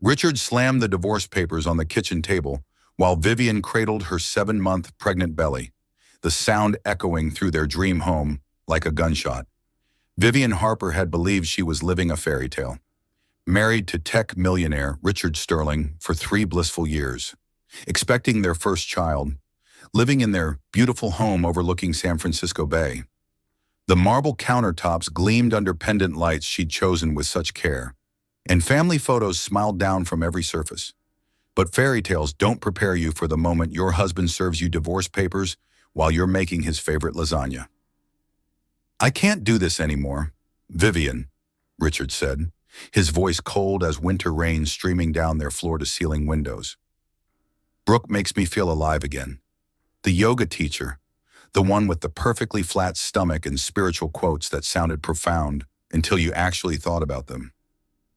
Richard slammed the divorce papers on the kitchen table while Vivian cradled her 7-month pregnant belly, the sound echoing through their dream home like a gunshot. Vivian Harper had believed she was living a fairy tale. Married to tech millionaire Richard Sterling for 3 blissful years, expecting their first child, living in their beautiful home overlooking San Francisco Bay. The marble countertops gleamed under pendant lights she'd chosen with such care, and family photos smiled down from every surface. But fairy tales don't prepare you for the moment your husband serves you divorce papers while you're making his favorite lasagna. "I can't do this anymore, Vivian," Richard said, his voice cold as winter rain streaming down their floor-to-ceiling windows. "Brooke makes me feel alive again. The yoga teacher, the one with the perfectly flat stomach and spiritual quotes that sounded profound until you actually thought about them.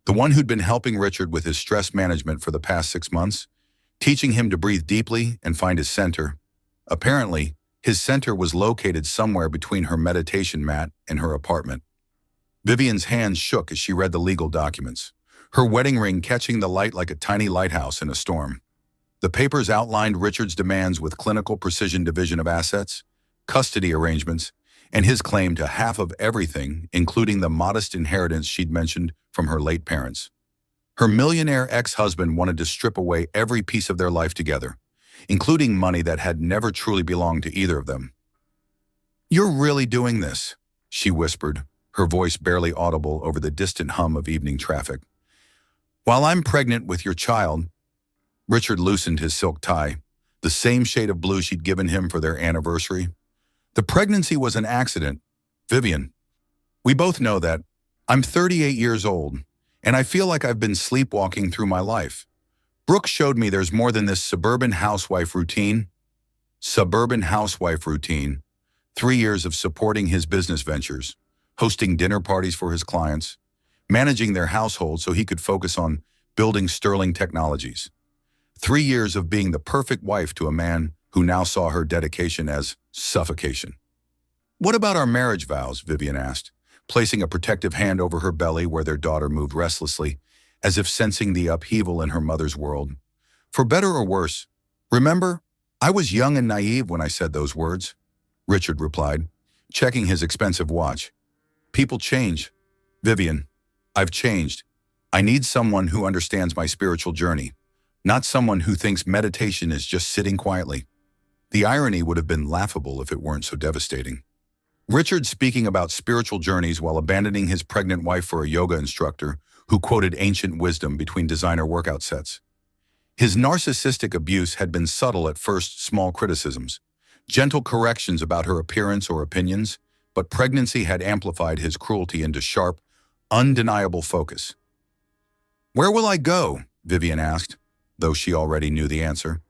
The one who'd been helping Richard with his stress management for the past 6 months, teaching him to breathe deeply and find his center. Apparently, his center was located somewhere between her meditation mat and her apartment." Vivian's hands shook as she read the legal documents, her wedding ring catching the light like a tiny lighthouse in a storm. The papers outlined Richard's demands with clinical precision division of assets, custody arrangements, and his claim to half of everything, including the modest inheritance she'd mentioned from her late parents. Her millionaire ex-husband wanted to strip away every piece of their life together, including money that had never truly belonged to either of them. "You're really doing this," she whispered, her voice barely audible over the distant hum of evening traffic. "While I'm pregnant with your child." Richard loosened his silk tie, the same shade of blue she'd given him for their anniversary. "The pregnancy was an accident, Vivian. We both know that. I'm 38 years old, and I feel like I've been sleepwalking through my life. Brooke showed me there's more than this suburban housewife routine. Suburban housewife routine. 3 years of supporting his business ventures, hosting dinner parties for his clients, managing their household so he could focus on building Sterling Technologies. 3 years of being the perfect wife to a man who now saw her dedication as suffocation." "What about our marriage vows?" Vivian asked, placing a protective hand over her belly where their daughter moved restlessly, as if sensing the upheaval in her mother's world. "For better or worse, remember, I was young and naive when I said those words," Richard replied, checking his expensive watch. "People change. Vivian, I've changed. I need someone who understands my spiritual journey, not someone who thinks meditation is just sitting quietly." The irony would have been laughable if it weren't so devastating. Richard speaking about spiritual journeys while abandoning his pregnant wife for a yoga instructor who quoted ancient wisdom between designer workout sets. His narcissistic abuse had been subtle at first, small criticisms, gentle corrections about her appearance or opinions, but pregnancy had amplified his cruelty into sharp, undeniable focus. "Where will I go?" Vivian asked, though she already knew the answer.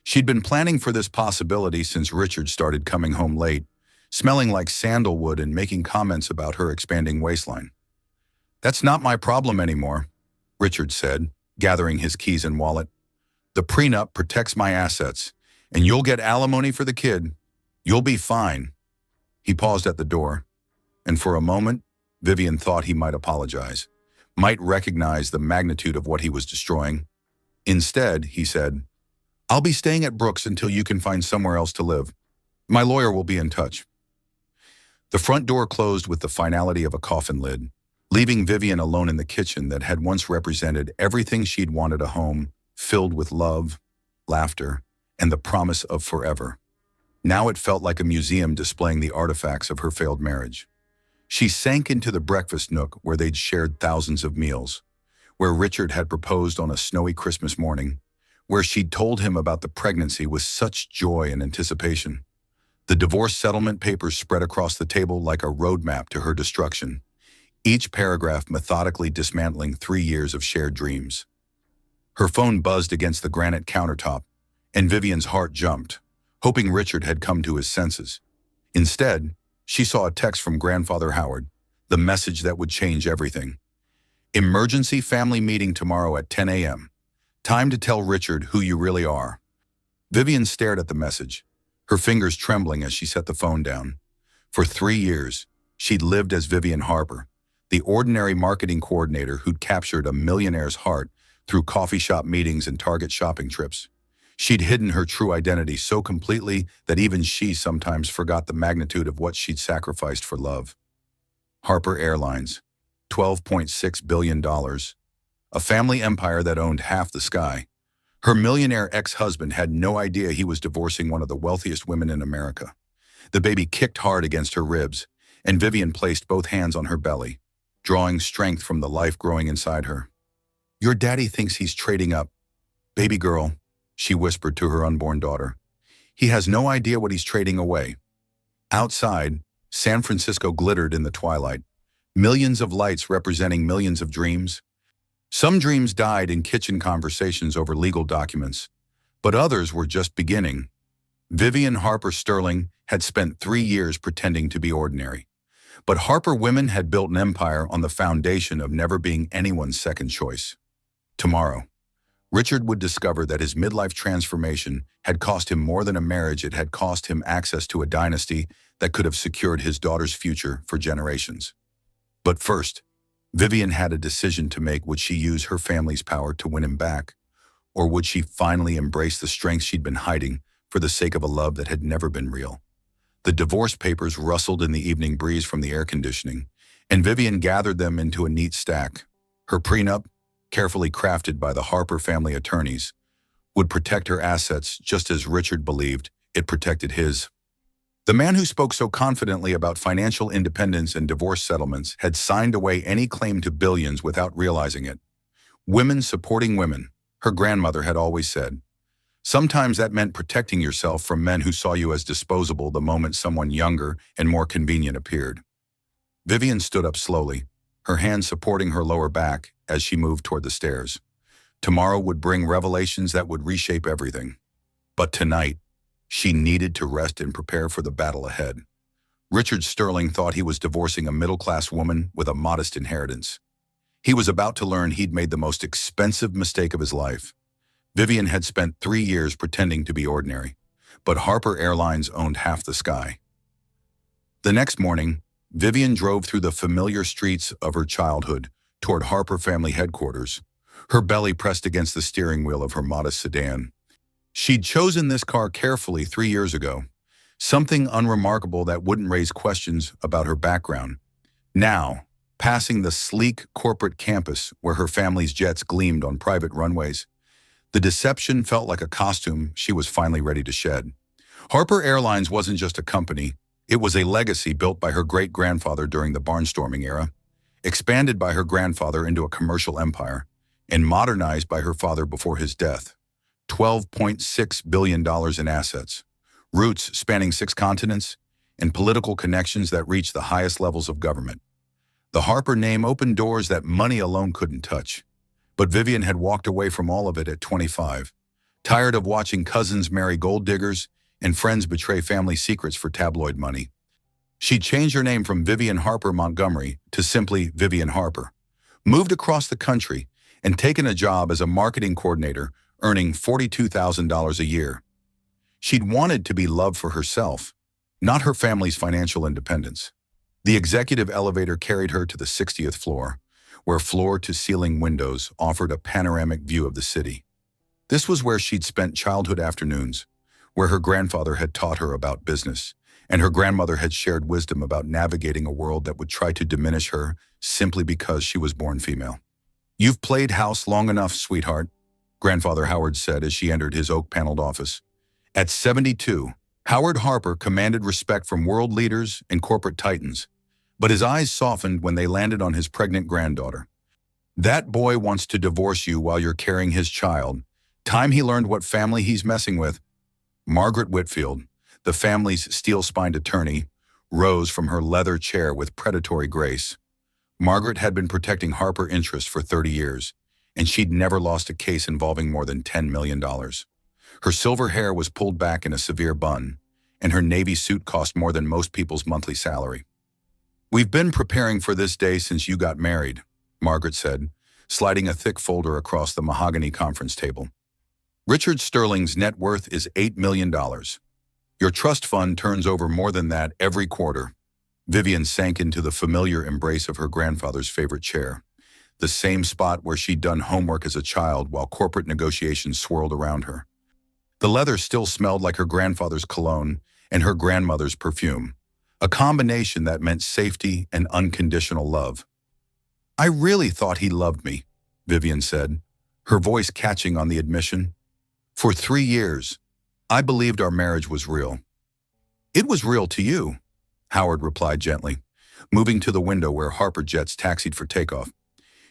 She'd been planning for this possibility since Richard started coming home late, smelling like sandalwood and making comments about her expanding waistline. "That's not my problem anymore," Richard said, gathering his keys and wallet. "The prenup protects my assets, and you'll get alimony for the kid. You'll be fine." He paused at the door, and for a moment, Vivian thought he might apologize, might recognize the magnitude of what he was destroying. Instead, he said, "I'll be staying at Brooks until you can find somewhere else to live. My lawyer will be in touch." The front door closed with the finality of a coffin lid, leaving Vivian alone in the kitchen that had once represented everything she'd wanted: a home filled with love, laughter, and the promise of forever. Now it felt like a museum displaying the artifacts of her failed marriage. She sank into the breakfast nook where they'd shared thousands of meals, where Richard had proposed on a snowy Christmas morning, where she'd told him about the pregnancy with such joy and anticipation. The divorce settlement papers spread across the table like a roadmap to her destruction, each paragraph methodically dismantling 3 years of shared dreams. Her phone buzzed against the granite countertop, and Vivian's heart jumped, hoping Richard had come to his senses. Instead, she saw a text from Grandfather Howard, the message that would change everything. "Emergency family meeting tomorrow at 10 a.m. Time to tell Richard who you really are." Vivian stared at the message, her fingers trembling as she set the phone down. For 3 years, she'd lived as Vivian Harper, the ordinary marketing coordinator who'd captured a millionaire's heart through coffee shop meetings and Target shopping trips. She'd hidden her true identity so completely that even she sometimes forgot the magnitude of what she'd sacrificed for love. Harper Airlines, $12.6 billion, a family empire that owned half the sky. Her millionaire ex-husband had no idea he was divorcing one of the wealthiest women in America. The baby kicked hard against her ribs, and Vivian placed both hands on her belly, drawing strength from the life growing inside her. "Your daddy thinks he's trading up. Baby girl," she whispered to her unborn daughter. "He has no idea what he's trading away." Outside, San Francisco glittered in the twilight, millions of lights representing millions of dreams. Some dreams died in kitchen conversations over legal documents, but others were just beginning. Vivian Harper Sterling had spent 3 years pretending to be ordinary. But Harper women had built an empire on the foundation of never being anyone's second choice. Tomorrow, Richard would discover that his midlife transformation had cost him more than a marriage. It had cost him access to a dynasty that could have secured his daughter's future for generations. But first, Vivian had a decision to make. Would she use her family's power to win him back? Or would she finally embrace the strength she'd been hiding for the sake of a love that had never been real? The divorce papers rustled in the evening breeze from the air conditioning, and Vivian gathered them into a neat stack. Her prenup, carefully crafted by the Harper family attorneys, would protect her assets just as Richard believed it protected his. The man who spoke so confidently about financial independence and divorce settlements had signed away any claim to billions without realizing it. Women supporting women, her grandmother had always said. Sometimes that meant protecting yourself from men who saw you as disposable the moment someone younger and more convenient appeared. Vivian stood up slowly, her hand supporting her lower back as she moved toward the stairs. Tomorrow would bring revelations that would reshape everything. But tonight, she needed to rest and prepare for the battle ahead. Richard Sterling thought he was divorcing a middle-class woman with a modest inheritance. He was about to learn he'd made the most expensive mistake of his life. Vivian had spent 3 years pretending to be ordinary, but Harper Airlines owned half the sky. The next morning, Vivian drove through the familiar streets of her childhood toward Harper family headquarters, her belly pressed against the steering wheel of her modest sedan. She'd chosen this car carefully 3 years ago, something unremarkable that wouldn't raise questions about her background. Now, passing the sleek corporate campus where her family's jets gleamed on private runways, the deception felt like a costume she was finally ready to shed. Harper Airlines wasn't just a company, it was a legacy built by her great-grandfather during the barnstorming era, expanded by her grandfather into a commercial empire, and modernized by her father before his death. $12.6 billion in assets, roots spanning 6 continents, and political connections that reached the highest levels of government. The Harper name opened doors that money alone couldn't touch. But Vivian had walked away from all of it at 25, tired of watching cousins marry gold diggers and friends betray family secrets for tabloid money. She'd changed her name from Vivian Harper Montgomery to simply Vivian Harper, moved across the country, and taken a job as a marketing coordinator, earning $42,000 a year. She'd wanted to be loved for herself, not her family's financial independence. The executive elevator carried her to the 60th floor, where floor-to-ceiling windows offered a panoramic view of the city. This was where she'd spent childhood afternoons, where her grandfather had taught her about business, and her grandmother had shared wisdom about navigating a world that would try to diminish her simply because she was born female. "You've played house long enough, sweetheart," Grandfather Howard said as she entered his oak-paneled office. At 72, Howard Harper commanded respect from world leaders and corporate titans, but his eyes softened when they landed on his pregnant granddaughter. "That boy wants to divorce you while you're carrying his child. Time he learned what family he's messing with." Margaret Whitfield, the family's steel-spined attorney, rose from her leather chair with predatory grace. Margaret had been protecting Harper interests for 30 years, and she'd never lost a case involving more than $10 million. Her silver hair was pulled back in a severe bun, and her navy suit cost more than most people's monthly salary. "We've been preparing for this day since you got married," Margaret said, sliding a thick folder across the mahogany conference table. "Richard Sterling's net worth is $8 million. Your trust fund turns over more than that every quarter." Vivian sank into the familiar embrace of her grandfather's favorite chair. the same spot where she'd done homework as a child while corporate negotiations swirled around her. The leather still smelled like her grandfather's cologne and her grandmother's perfume, a combination that meant safety and unconditional love. "I really thought he loved me," Vivian said, her voice catching on the admission. "For 3 years, I believed our marriage was real." "It was real to you," Howard replied gently, moving to the window where Harper jets taxied for takeoff.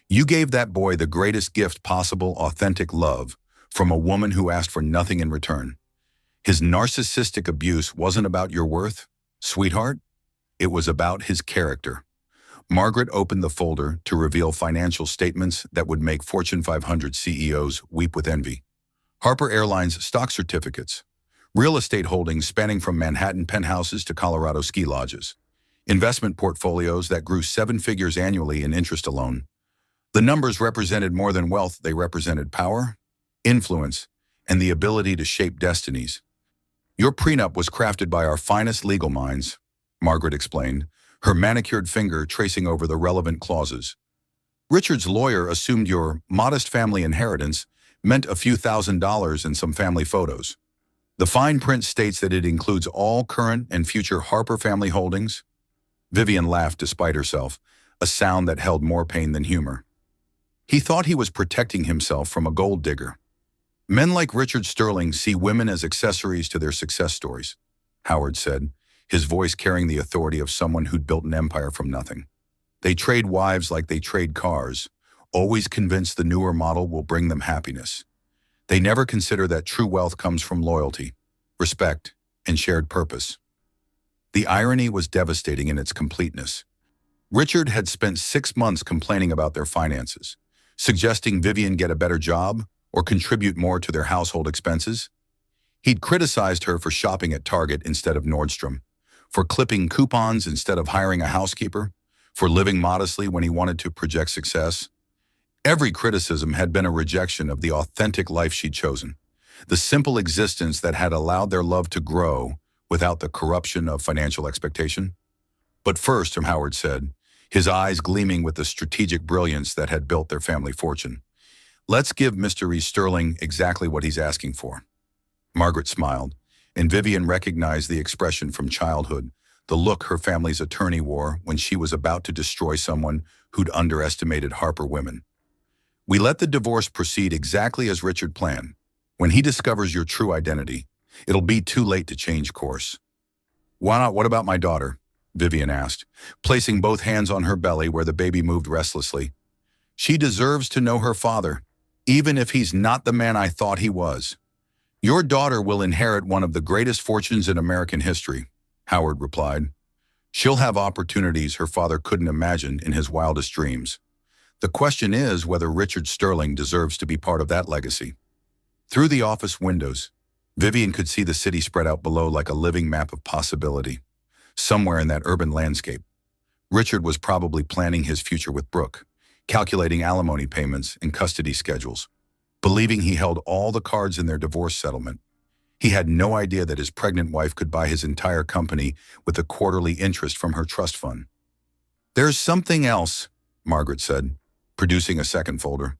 "You gave that boy the greatest gift possible, authentic love, from a woman who asked for nothing in return. His narcissistic abuse wasn't about your worth, sweetheart. It was about his character." Margaret opened the folder to reveal financial statements that would make Fortune 500 CEOs weep with envy. Harper Airlines stock certificates, real estate holdings spanning from Manhattan penthouses to Colorado ski lodges, investment portfolios that grew 7 figures annually in interest alone. The numbers represented more than wealth, they represented power, influence, and the ability to shape destinies. "Your prenup was crafted by our finest legal minds," Margaret explained, her manicured finger tracing over the relevant clauses. "Richard's lawyer assumed your modest family inheritance meant a few $1,000s and some family photos. The fine print states that it includes all current and future Harper family holdings." Vivian laughed despite herself, a sound that held more pain than humor. "He thought he was protecting himself from a gold digger. Men like Richard Sterling see women as accessories to their success stories," Howard said, his voice carrying the authority of someone who'd built an empire from nothing. "They trade wives like they trade cars, always convinced the newer model will bring them happiness. They never consider that true wealth comes from loyalty, respect, and shared purpose." The irony was devastating in its completeness. Richard had spent 6 months complaining about their finances, suggesting Vivian get a better job or contribute more to their household expenses. He'd criticized her for shopping at Target instead of Nordstrom, for clipping coupons instead of hiring a housekeeper, for living modestly when he wanted to project success. Every criticism had been a rejection of the authentic life she'd chosen, the simple existence that had allowed their love to grow without the corruption of financial expectation. "But first," Howard said, his eyes gleaming with the strategic brilliance that had built their family fortune, "let's give Mr. E. Sterling exactly what he's asking for." Margaret smiled, and Vivian recognized the expression from childhood, the look her family's attorney wore when she was about to destroy someone who'd underestimated Harper women. "We let the divorce proceed exactly as Richard planned. When he discovers your true identity, it'll be too late to change course." "Why not? What about my daughter?" Vivian asked, placing both hands on her belly where the baby moved restlessly. "She deserves to know her father, even if he's not the man I thought he was." "Your daughter will inherit one of the greatest fortunes in American history," Howard replied. "She'll have opportunities her father couldn't imagine in his wildest dreams. The question is whether Richard Sterling deserves to be part of that legacy." Through the office windows, Vivian could see the city spread out below like a living map of possibility. Somewhere in that urban landscape, Richard was probably planning his future with Brooke, calculating alimony payments and custody schedules, believing he held all the cards in their divorce settlement. He had no idea that his pregnant wife could buy his entire company with the quarterly interest from her trust fund. "There's something else," Margaret said, producing a second folder.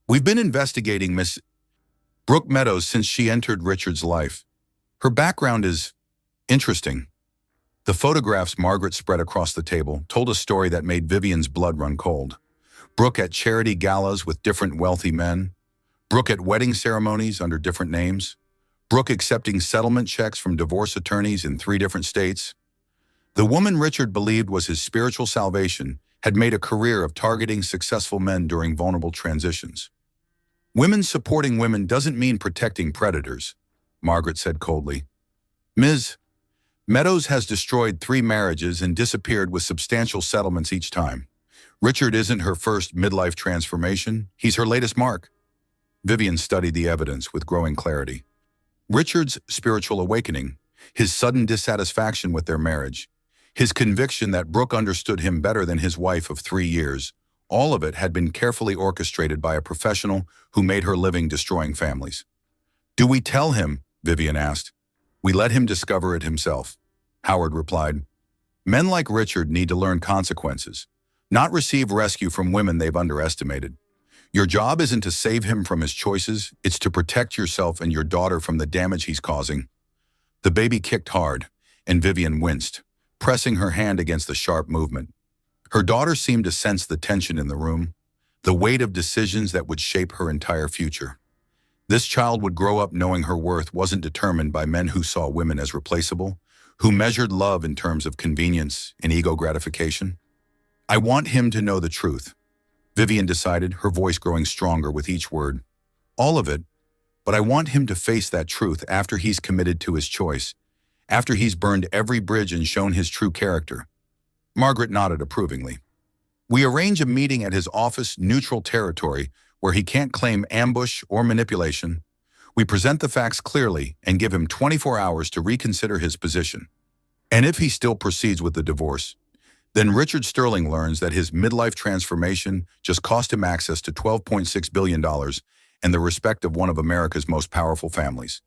"We've been investigating Miss Brooke Meadows since she entered Richard's life. Her background is interesting." The photographs Margaret spread across the table told a story that made Vivian's blood run cold. Brooke at charity galas with different wealthy men, Brooke at wedding ceremonies under different names, Brooke accepting settlement checks from divorce attorneys in 3 different states. The woman Richard believed was his spiritual salvation had made a career of targeting successful men during vulnerable transitions. "Women supporting women doesn't mean protecting predators," Margaret said coldly. "Ms. Meadows has destroyed 3 marriages and disappeared with substantial settlements each time. Richard isn't her first midlife transformation, he's her latest mark." Vivian studied the evidence with growing clarity. Richard's spiritual awakening, his sudden dissatisfaction with their marriage, his conviction that Brooke understood him better than his wife of 3 years, all of it had been carefully orchestrated by a professional who made her living destroying families. "Do we tell him?" Vivian asked. "We let him discover it himself," Howard replied. "Men like Richard need to learn consequences, not receive rescue from women they've underestimated. Your job isn't to save him from his choices, it's to protect yourself and your daughter from the damage he's causing. The baby kicked hard, and Vivian winced, pressing her hand against the sharp movement. Her daughter seemed to sense the tension in the room, the weight of decisions that would shape her entire future. This child would grow up knowing her worth wasn't determined by men who saw women as replaceable, who measured love in terms of convenience and ego gratification. I want him to know the truth, Vivian decided, her voice growing stronger with each word. All of it, but I want him to face that truth after he's committed to his choice, after he's burned every bridge and shown his true character. Margaret nodded approvingly. We arrange a meeting at his office, neutral territory, where he can't claim ambush or manipulation. We present the facts clearly and give him 24 hours to reconsider his position. And if he still proceeds with the divorce, then Richard Sterling learns that his midlife transformation just cost him access to $12.6 billion and the respect of one of America's most powerful families.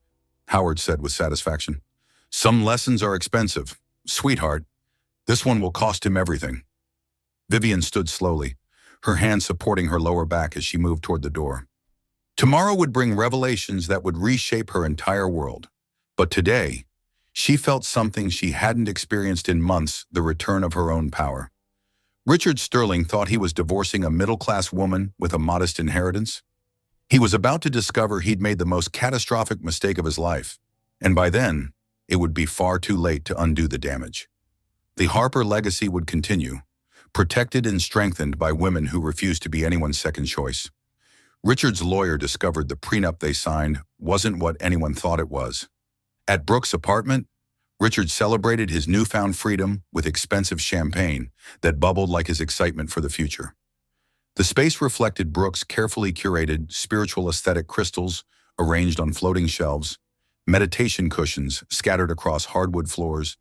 Howard said with satisfaction. Some lessons are expensive. Sweetheart, this one will cost him everything. Vivian stood slowly, her hand supporting her lower back as she moved toward the door. Tomorrow would bring revelations that would reshape her entire world. But today, she felt something she hadn't experienced in months, the return of her own power. Richard Sterling thought he was divorcing a middle-class woman with a modest inheritance. He was about to discover he'd made the most catastrophic mistake of his life, and by then, it would be far too late to undo the damage. The Harper legacy would continue, protected and strengthened by women who refused to be anyone's second choice. Richard's lawyer discovered the prenup they signed wasn't what anyone thought it was. At Brooks' apartment, Richard celebrated his newfound freedom with expensive champagne that bubbled like his excitement for the future. The space reflected Brooks' carefully curated spiritual aesthetic crystals arranged on floating shelves, meditation cushions scattered across hardwood floors,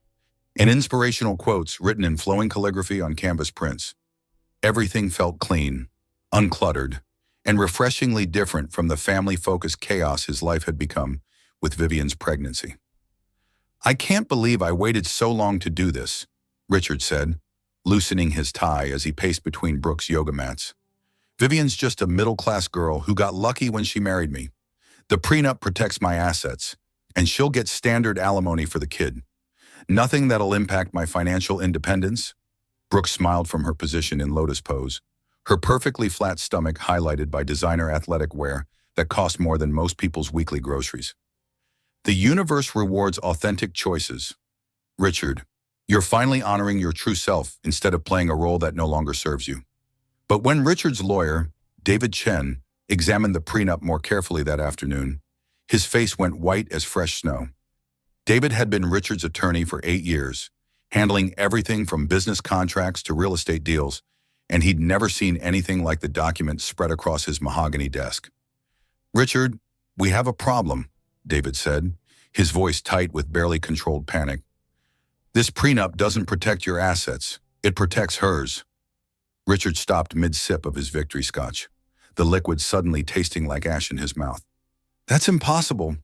and inspirational quotes written in flowing calligraphy on canvas prints. Everything felt clean, uncluttered, and refreshingly different from the family-focused chaos his life had become with Vivian's pregnancy. I can't believe I waited so long to do this, Richard said, loosening his tie as he paced between Brooks' yoga mats. Vivian's just a middle-class girl who got lucky when she married me. The prenup protects my assets, and she'll get standard alimony for the kid. Nothing that'll impact my financial independence. Brooks smiled from her position in lotus pose, her perfectly flat stomach highlighted by designer athletic wear that cost more than most people's weekly groceries. The universe rewards authentic choices. Richard, you're finally honoring your true self instead of playing a role that no longer serves you. But when Richard's lawyer, David Chen, examined the prenup more carefully that afternoon, his face went white as fresh snow. David had been Richard's attorney for 8 years, handling everything from business contracts to real estate deals, and he'd never seen anything like the document spread across his mahogany desk. Richard, we have a problem, David said, his voice tight with barely controlled panic. This prenup doesn't protect your assets, it protects hers. Richard stopped mid-sip of his victory scotch, the liquid suddenly tasting like ash in his mouth. That's impossible.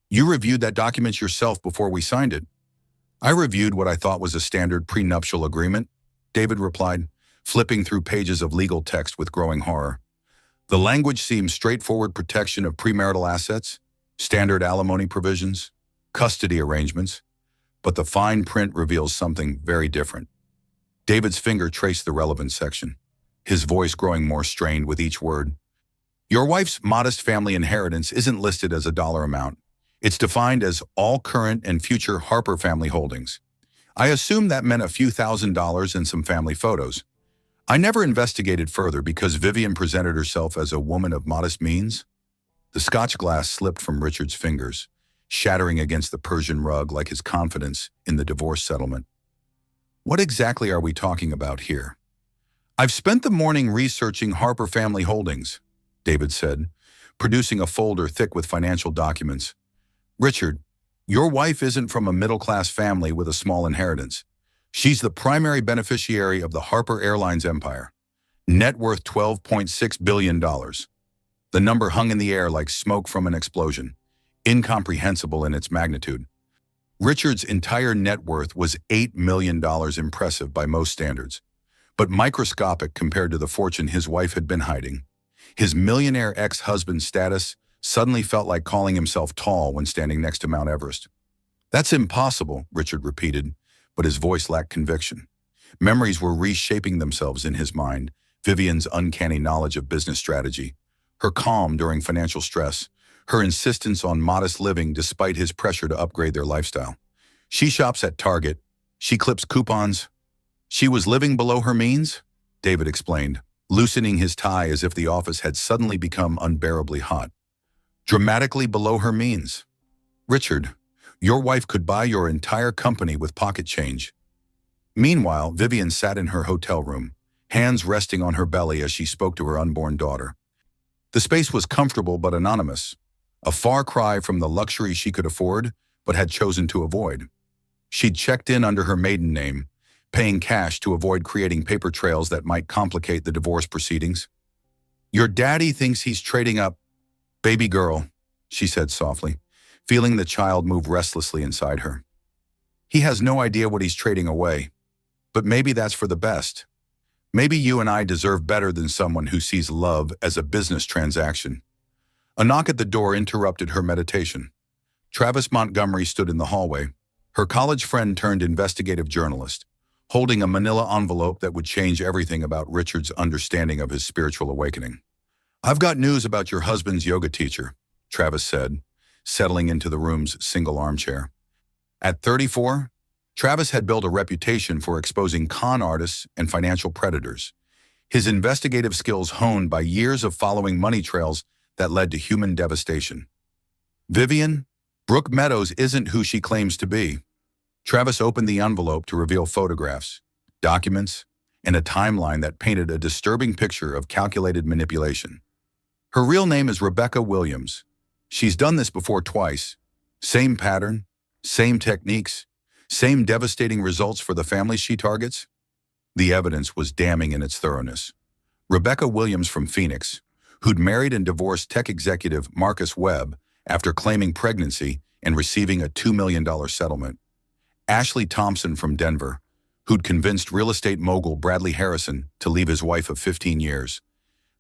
You reviewed that document yourself before we signed it. I reviewed what I thought was a standard prenuptial agreement, David replied, flipping through pages of legal text with growing horror. The language seemed straightforward: protection of premarital assets, standard alimony provisions, custody arrangements, but the fine print reveals something very different. David's finger traced the relevant section, his voice growing more strained with each word. Your wife's modest family inheritance isn't listed as a dollar amount. It's defined as all current and future Harper family holdings. I assume that meant a few $1,000s and some family photos. I never investigated further because Vivian presented herself as a woman of modest means. The scotch glass slipped from Richard's fingers, shattering against the Persian rug like his confidence in the divorce settlement. What exactly are we talking about here? I've spent the morning researching Harper family holdings, David said, producing a folder thick with financial documents. Richard, your wife isn't from a middle-class family with a small inheritance. She's the primary beneficiary of the Harper Airlines empire. Net worth $12.6 billion. The number hung in the air like smoke from an explosion, incomprehensible in its magnitude. Richard's entire net worth was $8 million, impressive by most standards. but microscopic compared to the fortune his wife had been hiding. His millionaire ex-husband's status suddenly felt like calling himself tall when standing next to Mount Everest. "That's impossible," Richard repeated, but his voice lacked conviction. Memories were reshaping themselves in his mind. Vivian's uncanny knowledge of business strategy, her calm during financial stress, her insistence on modest living despite his pressure to upgrade their lifestyle. She shops at Target. She clips coupons. She was living below her means, David explained, loosening his tie as if the office had suddenly become unbearably hot. Dramatically below her means. "Richard, your wife could buy your entire company with pocket change." Meanwhile, Vivian sat in her hotel room, hands resting on her belly as she spoke to her unborn daughter. The space was comfortable but anonymous, a far cry from the luxury she could afford but had chosen to avoid. She'd checked in under her maiden name, paying cash to avoid creating paper trails that might complicate the divorce proceedings. "Your daddy thinks he's trading up, baby girl," she said softly, feeling the child move restlessly inside her. "He has no idea what he's trading away. But maybe that's for the best. Maybe you and I deserve better than someone who sees love as a business transaction." A knock at the door interrupted her meditation. Travis Montgomery stood in the hallway, her college friend turned investigative journalist, holding a manila envelope that would change everything about Richard's understanding of his spiritual awakening. "I've got news about your husband's yoga teacher," Travis said, settling into the room's single armchair. At 34, Travis had built a reputation for exposing con artists and financial predators, his investigative skills honed by years of following money trails that led to human devastation. "Vivian, Brooke Meadows isn't who she claims to be." Travis opened the envelope to reveal photographs, documents, and a timeline that painted a disturbing picture of calculated manipulation. "Her real name is Rebecca Williams. She's done this before twice. Same pattern, same techniques, same devastating results for the families she targets." The evidence was damning in its thoroughness. Rebecca Williams from Phoenix, who'd married and divorced tech executive Marcus Webb after claiming pregnancy and receiving a $2 million settlement. Ashley Thompson from Denver, who'd convinced real estate mogul Bradley Harrison to leave his wife of 15 years,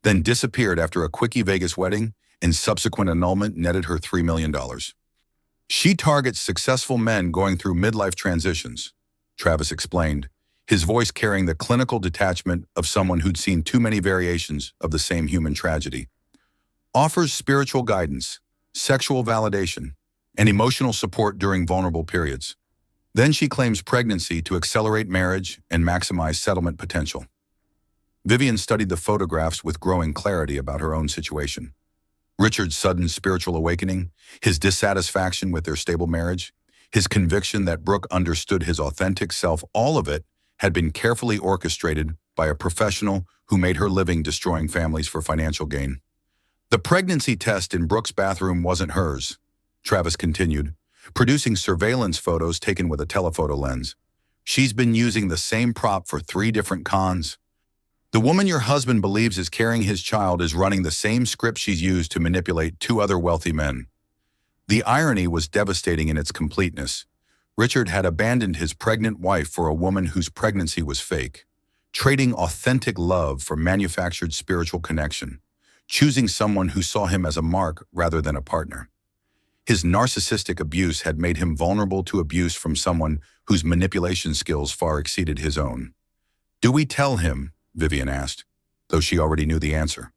then disappeared after a quickie Vegas wedding and subsequent annulment netted her $3 million. She targets successful men going through midlife transitions, Travis explained, his voice carrying the clinical detachment of someone who'd seen too many variations of the same human tragedy. Offers spiritual guidance, sexual validation, and emotional support during vulnerable periods. Then she claims pregnancy to accelerate marriage and maximize settlement potential. Vivian studied the photographs with growing clarity about her own situation. Richard's sudden spiritual awakening, his dissatisfaction with their stable marriage, his conviction that Brooke understood his authentic self, all of it had been carefully orchestrated by a professional who made her living destroying families for financial gain. "The pregnancy test in Brooke's bathroom wasn't hers," Travis continued, producing surveillance photos taken with a telephoto lens. "She's been using the same prop for 3 different cons. The woman your husband believes is carrying his child is running the same script she's used to manipulate 2 other wealthy men." The irony was devastating in its completeness. Richard had abandoned his pregnant wife for a woman whose pregnancy was fake, trading authentic love for manufactured spiritual connection, choosing someone who saw him as a mark rather than a partner. His narcissistic abuse had made him vulnerable to abuse from someone whose manipulation skills far exceeded his own. "Do we tell him?" Vivian asked, though she already knew the answer.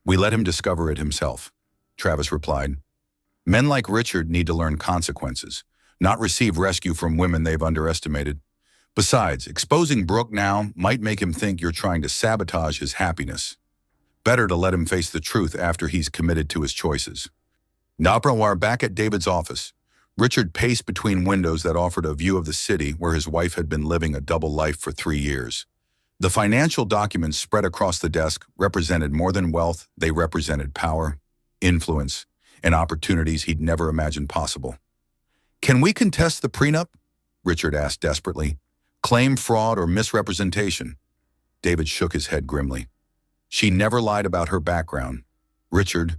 "We let him discover it himself," Travis replied. "Men like Richard need to learn consequences, not receive rescue from women they've underestimated. Besides, exposing Brooke now might make him think you're trying to sabotage his happiness. Better to let him face the truth after he's committed to his choices." Nabrawar back at David's office, Richard paced between windows that offered a view of the city where his wife had been living a double life for 3 years. The financial documents spread across the desk represented more than wealth, they represented power, influence, and opportunities he'd never imagined possible. "Can we contest the prenup?" Richard asked desperately. "Claim fraud or misrepresentation?" David shook his head grimly. "She never lied about her background, Richard.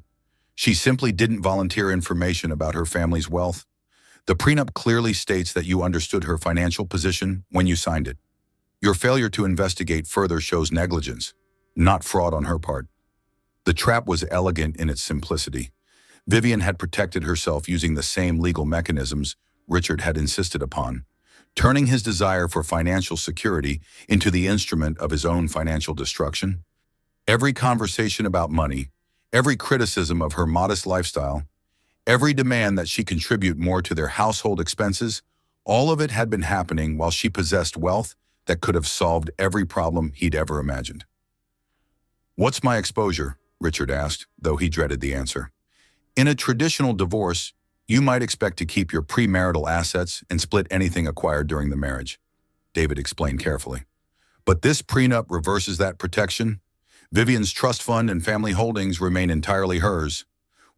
She simply didn't volunteer information about her family's wealth. The prenup clearly states that you understood her financial position when you signed it." Your failure to investigate further shows negligence, not fraud on her part. The trap was elegant in its simplicity. Vivian had protected herself using the same legal mechanisms Richard had insisted upon, turning his desire for financial security into the instrument of his own financial destruction. Every conversation about money, every criticism of her modest lifestyle, every demand that she contribute more to their household expenses, all of it had been happening while she possessed wealth that could have solved every problem he'd ever imagined. "What's my exposure?" Richard asked, though he dreaded the answer. "In a traditional divorce, you might expect to keep your premarital assets and split anything acquired during the marriage," David explained carefully. "But this prenup reverses that protection. Vivian's trust fund and family holdings remain entirely hers,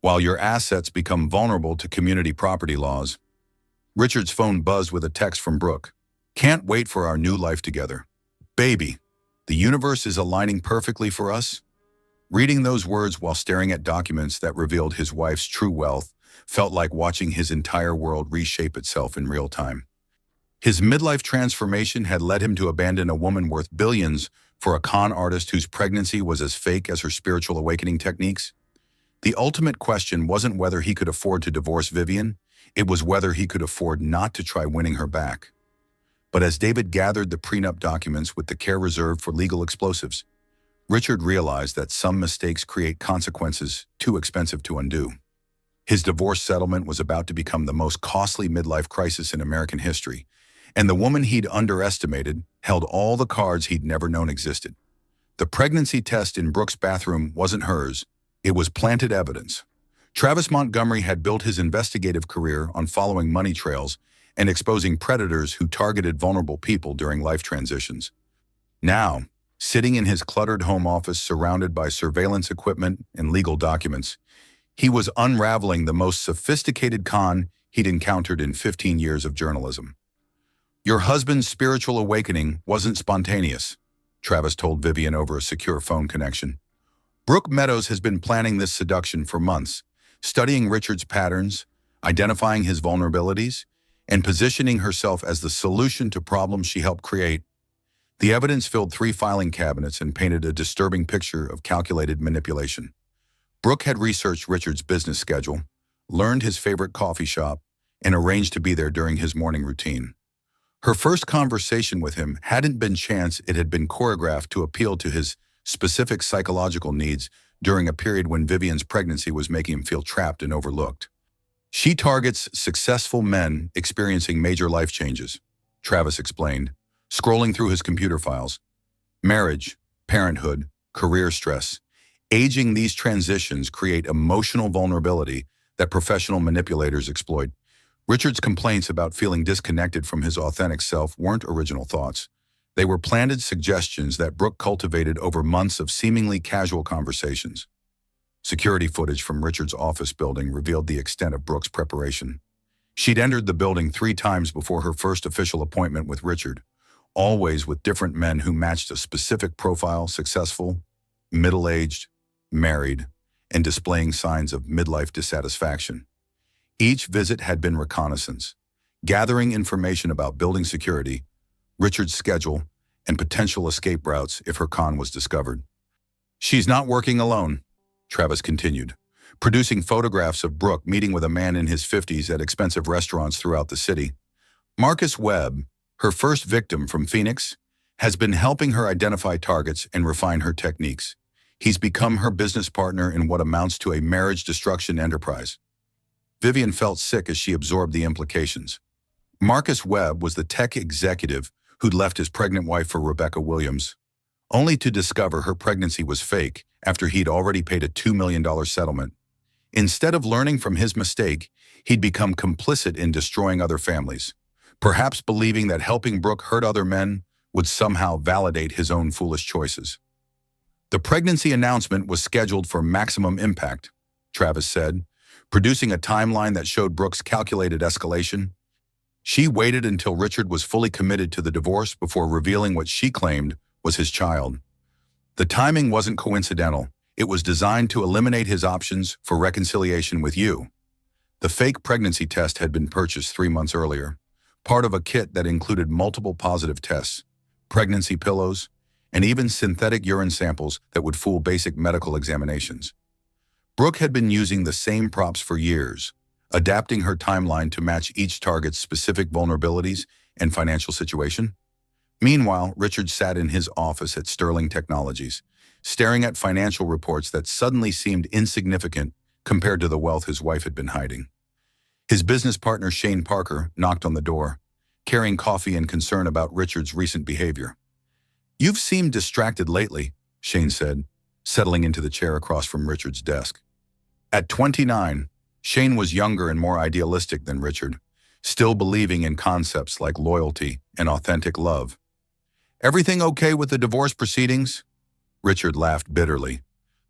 while your assets become vulnerable to community property laws." Richard's phone buzzed with a text from Brooke. "Can't wait for our new life together. Baby, the universe is aligning perfectly for us." Reading those words while staring at documents that revealed his wife's true wealth felt like watching his entire world reshape itself in real time. His midlife transformation had led him to abandon a woman worth billions for a con artist whose pregnancy was as fake as her spiritual awakening techniques. The ultimate question wasn't whether he could afford to divorce Vivian, it was whether he could afford not to try winning her back. But as David gathered the prenup documents with the care reserved for legal explosives, Richard realized that some mistakes create consequences too expensive to undo. His divorce settlement was about to become the most costly midlife crisis in American history, and the woman he'd underestimated held all the cards he'd never known existed. The pregnancy test in Brooke's bathroom wasn't hers, it was planted evidence. Travis Montgomery had built his investigative career on following money trails and exposing predators who targeted vulnerable people during life transitions. Now, sitting in his cluttered home office surrounded by surveillance equipment and legal documents, he was unraveling the most sophisticated con he'd encountered in 15 years of journalism. "Your husband's spiritual awakening wasn't spontaneous," Travis told Vivian over a secure phone connection. "Brooke Meadows has been planning this seduction for months, studying Richard's patterns, identifying his vulnerabilities, and positioning herself as the solution to problems she helped create." The evidence filled 3 filing cabinets and painted a disturbing picture of calculated manipulation. Brooke had researched Richard's business schedule, learned his favorite coffee shop, and arranged to be there during his morning routine. Her first conversation with him hadn't been chance, it had been choreographed to appeal to his specific psychological needs during a period when Vivian's pregnancy was making him feel trapped and overlooked. "She targets successful men experiencing major life changes," Travis explained, scrolling through his computer files. "Marriage, parenthood, career stress. Aging, these transitions create emotional vulnerability that professional manipulators exploit." Richard's complaints about feeling disconnected from his authentic self weren't original thoughts. They were planted suggestions that Brooke cultivated over months of seemingly casual conversations. Security footage from Richard's office building revealed the extent of Brooke's preparation. She'd entered the building 3 times before her first official appointment with Richard, always with different men who matched a specific profile: successful, middle-aged, married, and displaying signs of midlife dissatisfaction. Each visit had been reconnaissance, gathering information about building security, Richard's schedule, and potential escape routes if her con was discovered. "She's not working alone," Travis continued, producing photographs of Brooke meeting with a man in his 50s at expensive restaurants throughout the city. Marcus Webb, her first victim from Phoenix, has been helping her identify targets and refine her techniques. He's become her business partner in what amounts to a marriage destruction enterprise. Vivian felt sick as she absorbed the implications. Marcus Webb was the tech executive who'd left his pregnant wife for Rebecca Williams, only to discover her pregnancy was fake after he'd already paid a $2 million settlement. Instead of learning from his mistake, he'd become complicit in destroying other families, perhaps believing that helping Brooke hurt other men would somehow validate his own foolish choices. "The pregnancy announcement was scheduled for maximum impact," Travis said, producing a timeline that showed Brooke's calculated escalation. She waited until Richard was fully committed to the divorce before revealing what she claimed was his child. The timing wasn't coincidental. It was designed to eliminate his options for reconciliation with you. The fake pregnancy test had been purchased 3 months earlier, part of a kit that included multiple positive tests, pregnancy pillows, and even synthetic urine samples that would fool basic medical examinations. Brooke had been using the same props for years, adapting her timeline to match each target's specific vulnerabilities and financial situation. Meanwhile, Richard sat in his office at Sterling Technologies, staring at financial reports that suddenly seemed insignificant compared to the wealth his wife had been hiding. His business partner, Shane Parker, knocked on the door, carrying coffee and concern about Richard's recent behavior. "You've seemed distracted lately," Shane said, settling into the chair across from Richard's desk. At 29, Shane was younger and more idealistic than Richard, still believing in concepts like loyalty and authentic love. "Everything okay with the divorce proceedings?" Richard laughed bitterly,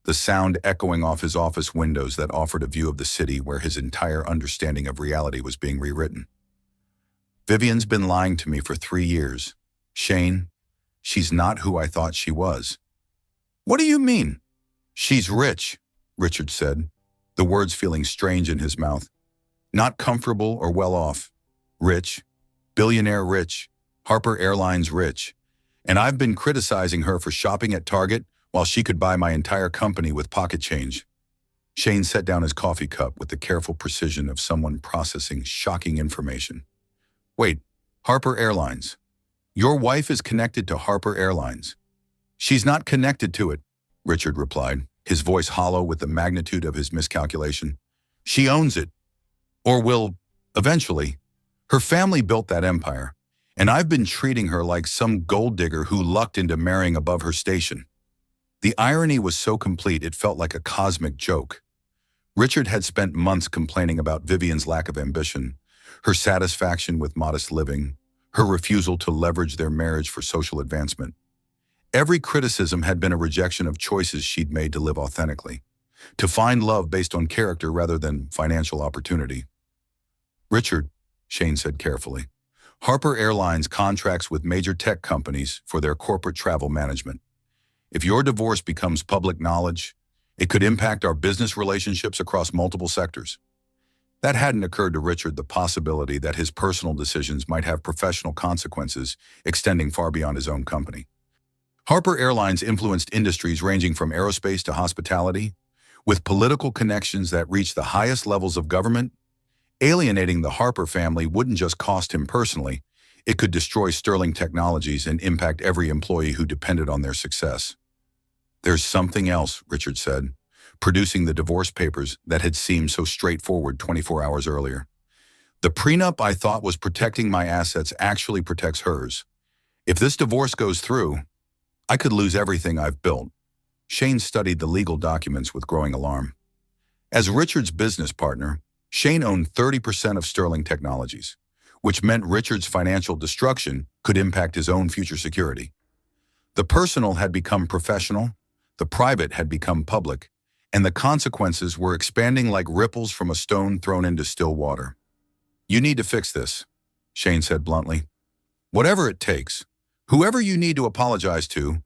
the sound echoing off his office windows that offered a view of the city where his entire understanding of reality was being rewritten. "Vivian's been lying to me for 3 years. Shane, she's not who I thought she was." "What do you mean?" "She's rich," Richard said, the words feeling strange in his mouth. "Not comfortable or well off. Rich. Billionaire rich. Harper Airlines rich. And I've been criticizing her for shopping at Target while she could buy my entire company with pocket change." Shane set down his coffee cup with the careful precision of someone processing shocking information. "Wait, Harper Airlines? Your wife is connected to Harper Airlines?" "She's not connected to it," Richard replied, his voice hollow with the magnitude of his miscalculation. "She owns it. Or will, eventually. Her family built that empire, and I've been treating her like some gold digger who lucked into marrying above her station." The irony was so complete it felt like a cosmic joke. Richard had spent months complaining about Vivian's lack of ambition, her satisfaction with modest living, her refusal to leverage their marriage for social advancement. Every criticism had been a rejection of choices she'd made to live authentically, to find love based on character rather than financial opportunity. "Richard," Shane said carefully, "Harper Airlines contracts with major tech companies for their corporate travel management. If your divorce becomes public knowledge, it could impact our business relationships across multiple sectors." That hadn't occurred to Richard, the possibility that his personal decisions might have professional consequences extending far beyond his own company. Harper Airlines influenced industries ranging from aerospace to hospitality, with political connections that reached the highest levels of government. Alienating the Harper family wouldn't just cost him personally, it could destroy Sterling Technologies and impact every employee who depended on their success. "There's something else," Richard said, producing the divorce papers that had seemed so straightforward 24 hours earlier. "The prenup I thought was protecting my assets actually protects hers. If this divorce goes through, I could lose everything I've built." Shane studied the legal documents with growing alarm. As Richard's business partner, Shane owned 30% of Sterling Technologies, which meant Richard's financial destruction could impact his own future security. The personal had become professional, the private had become public, and the consequences were expanding like ripples from a stone thrown into still water. "You need to fix this," Shane said bluntly. "Whatever it takes. Whoever you need to apologize to,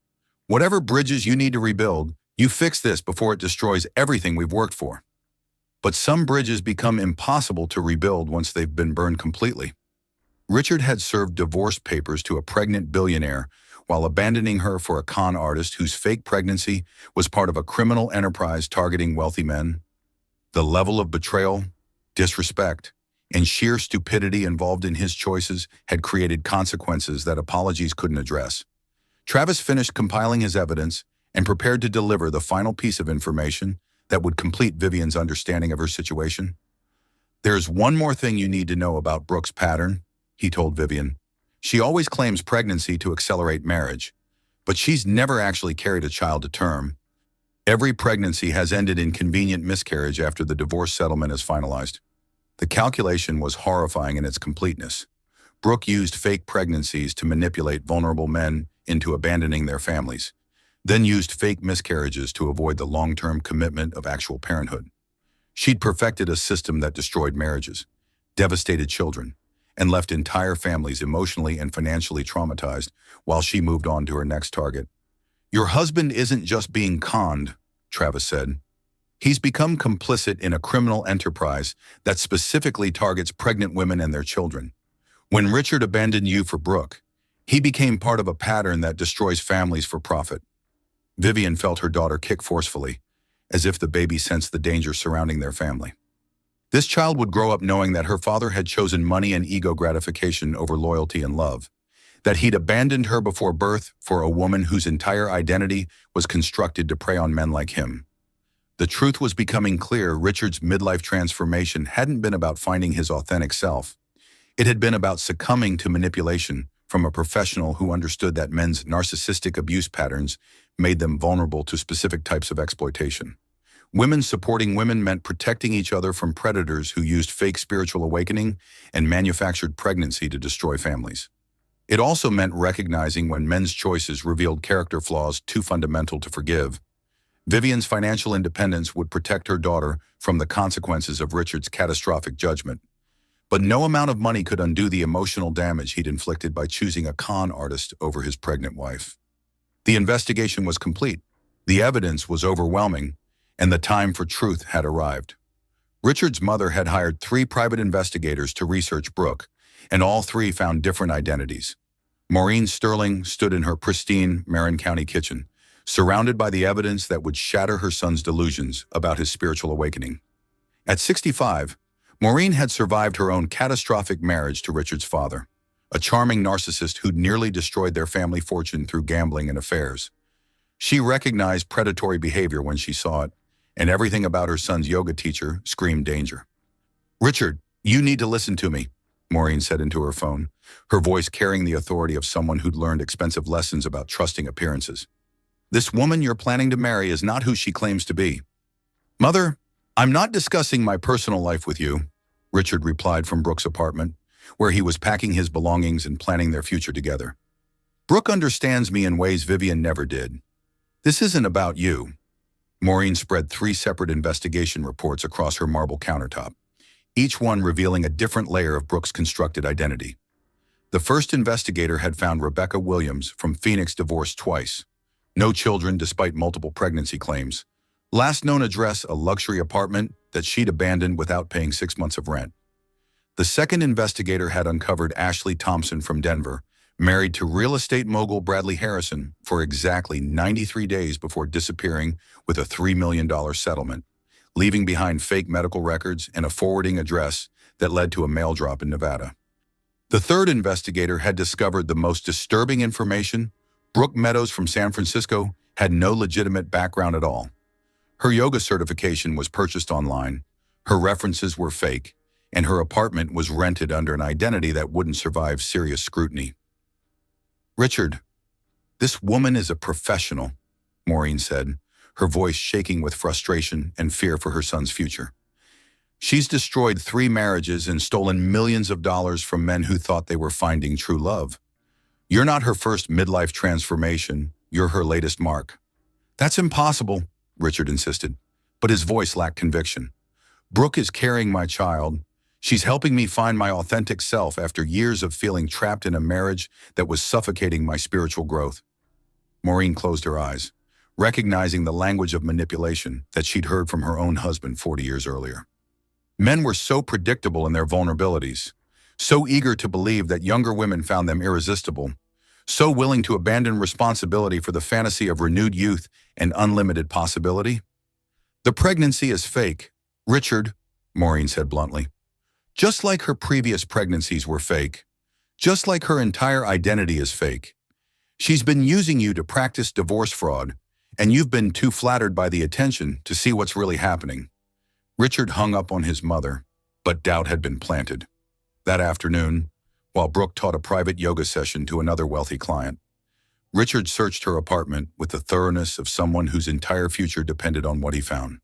whatever bridges you need to rebuild, you fix this before it destroys everything we've worked for." But some bridges become impossible to rebuild once they've been burned completely. Richard had served divorce papers to a pregnant billionaire while abandoning her for a con artist whose fake pregnancy was part of a criminal enterprise targeting wealthy men. The level of betrayal, disrespect, and sheer stupidity involved in his choices had created consequences that apologies couldn't address. Travis finished compiling his evidence and prepared to deliver the final piece of information that would complete Vivian's understanding of her situation. "There's one more thing you need to know about Brooke's pattern," he told Vivian. "She always claims pregnancy to accelerate marriage, but she's never actually carried a child to term. Every pregnancy has ended in convenient miscarriage after the divorce settlement is finalized." The calculation was horrifying in its completeness. Brooke used fake pregnancies to manipulate vulnerable men into abandoning their families, then used fake miscarriages to avoid the long-term commitment of actual parenthood. She'd perfected a system that destroyed marriages, devastated children, and left entire families emotionally and financially traumatized while she moved on to her next target. "Your husband isn't just being conned," Travis said. "He's become complicit in a criminal enterprise that specifically targets pregnant women and their children. When Richard abandoned you for Brooke, He became part of a pattern that destroys families for profit. Vivian felt her daughter kick forcefully, as if the baby sensed the danger surrounding their family. This child would grow up knowing that her father had chosen money and ego gratification over loyalty and love, that he'd abandoned her before birth for a woman whose entire identity was constructed to prey on men like him. The truth was becoming clear. Richard's midlife transformation hadn't been about finding his authentic self. It had been about succumbing to manipulation from a professional who understood that men's narcissistic abuse patterns made them vulnerable to specific types of exploitation. Women supporting women meant protecting each other from predators who used fake spiritual awakening and manufactured pregnancy to destroy families. It also meant recognizing when men's choices revealed character flaws too fundamental to forgive. Vivian's financial independence would protect her daughter from the consequences of Richard's catastrophic judgment. But no amount of money could undo the emotional damage he'd inflicted by choosing a con artist over his pregnant wife. The investigation was complete, the evidence was overwhelming, and the time for truth had arrived. Richard's mother had hired 3 private investigators to research Brooke, and all 3 found different identities. Maureen Sterling stood in her pristine Marin County kitchen, surrounded by the evidence that would shatter her son's delusions about his spiritual awakening. At 65, Maureen had survived her own catastrophic marriage to Richard's father, a charming narcissist who'd nearly destroyed their family fortune through gambling and affairs. She recognized predatory behavior when she saw it, and everything about her son's yoga teacher screamed danger. "Richard, you need to listen to me," Maureen said into her phone, her voice carrying the authority of someone who'd learned expensive lessons about trusting appearances. "This woman you're planning to marry is not who she claims to be." "Mother, I'm not discussing my personal life with you," Richard replied from Brooke's apartment, where he was packing his belongings and planning their future together. "Brooke understands me in ways Vivian never did. This isn't about you." Maureen spread 3 separate investigation reports across her marble countertop, each one revealing a different layer of Brooke's constructed identity. The first investigator had found Rebecca Williams from Phoenix, divorced twice. No children despite multiple pregnancy claims. Last known address, a luxury apartment that she'd abandoned without paying 6 months of rent. The second investigator had uncovered Ashley Thompson from Denver, married to real estate mogul Bradley Harrison for exactly 93 days before disappearing with a $3 million settlement, leaving behind fake medical records and a forwarding address that led to a mail drop in Nevada. The third investigator had discovered the most disturbing information. Brooke Meadows from San Francisco had no legitimate background at all. Her yoga certification was purchased online, her references were fake, and her apartment was rented under an identity that wouldn't survive serious scrutiny. "Richard, this woman is a professional," Maureen said, her voice shaking with frustration and fear for her son's future. "She's destroyed 3 marriages and stolen millions of dollars from men who thought they were finding true love. You're not her first midlife transformation, you're her latest mark." "That's impossible," Richard insisted, but his voice lacked conviction. "Brooke is carrying my child. She's helping me find my authentic self after years of feeling trapped in a marriage that was suffocating my spiritual growth." Maureen closed her eyes, recognizing the language of manipulation that she'd heard from her own husband 40 years earlier. Men were so predictable in their vulnerabilities, so eager to believe that younger women found them irresistible, so willing to abandon responsibility for the fantasy of renewed youth and unlimited possibility. "The pregnancy is fake, Richard," Maureen said bluntly. "Just like her previous pregnancies were fake. Just like her entire identity is fake. She's been using you to practice divorce fraud, and you've been too flattered by the attention to see what's really happening." Richard hung up on his mother, but doubt had been planted. That afternoon, while Brooke taught a private yoga session to another wealthy client, Richard searched her apartment with the thoroughness of someone whose entire future depended on what he found.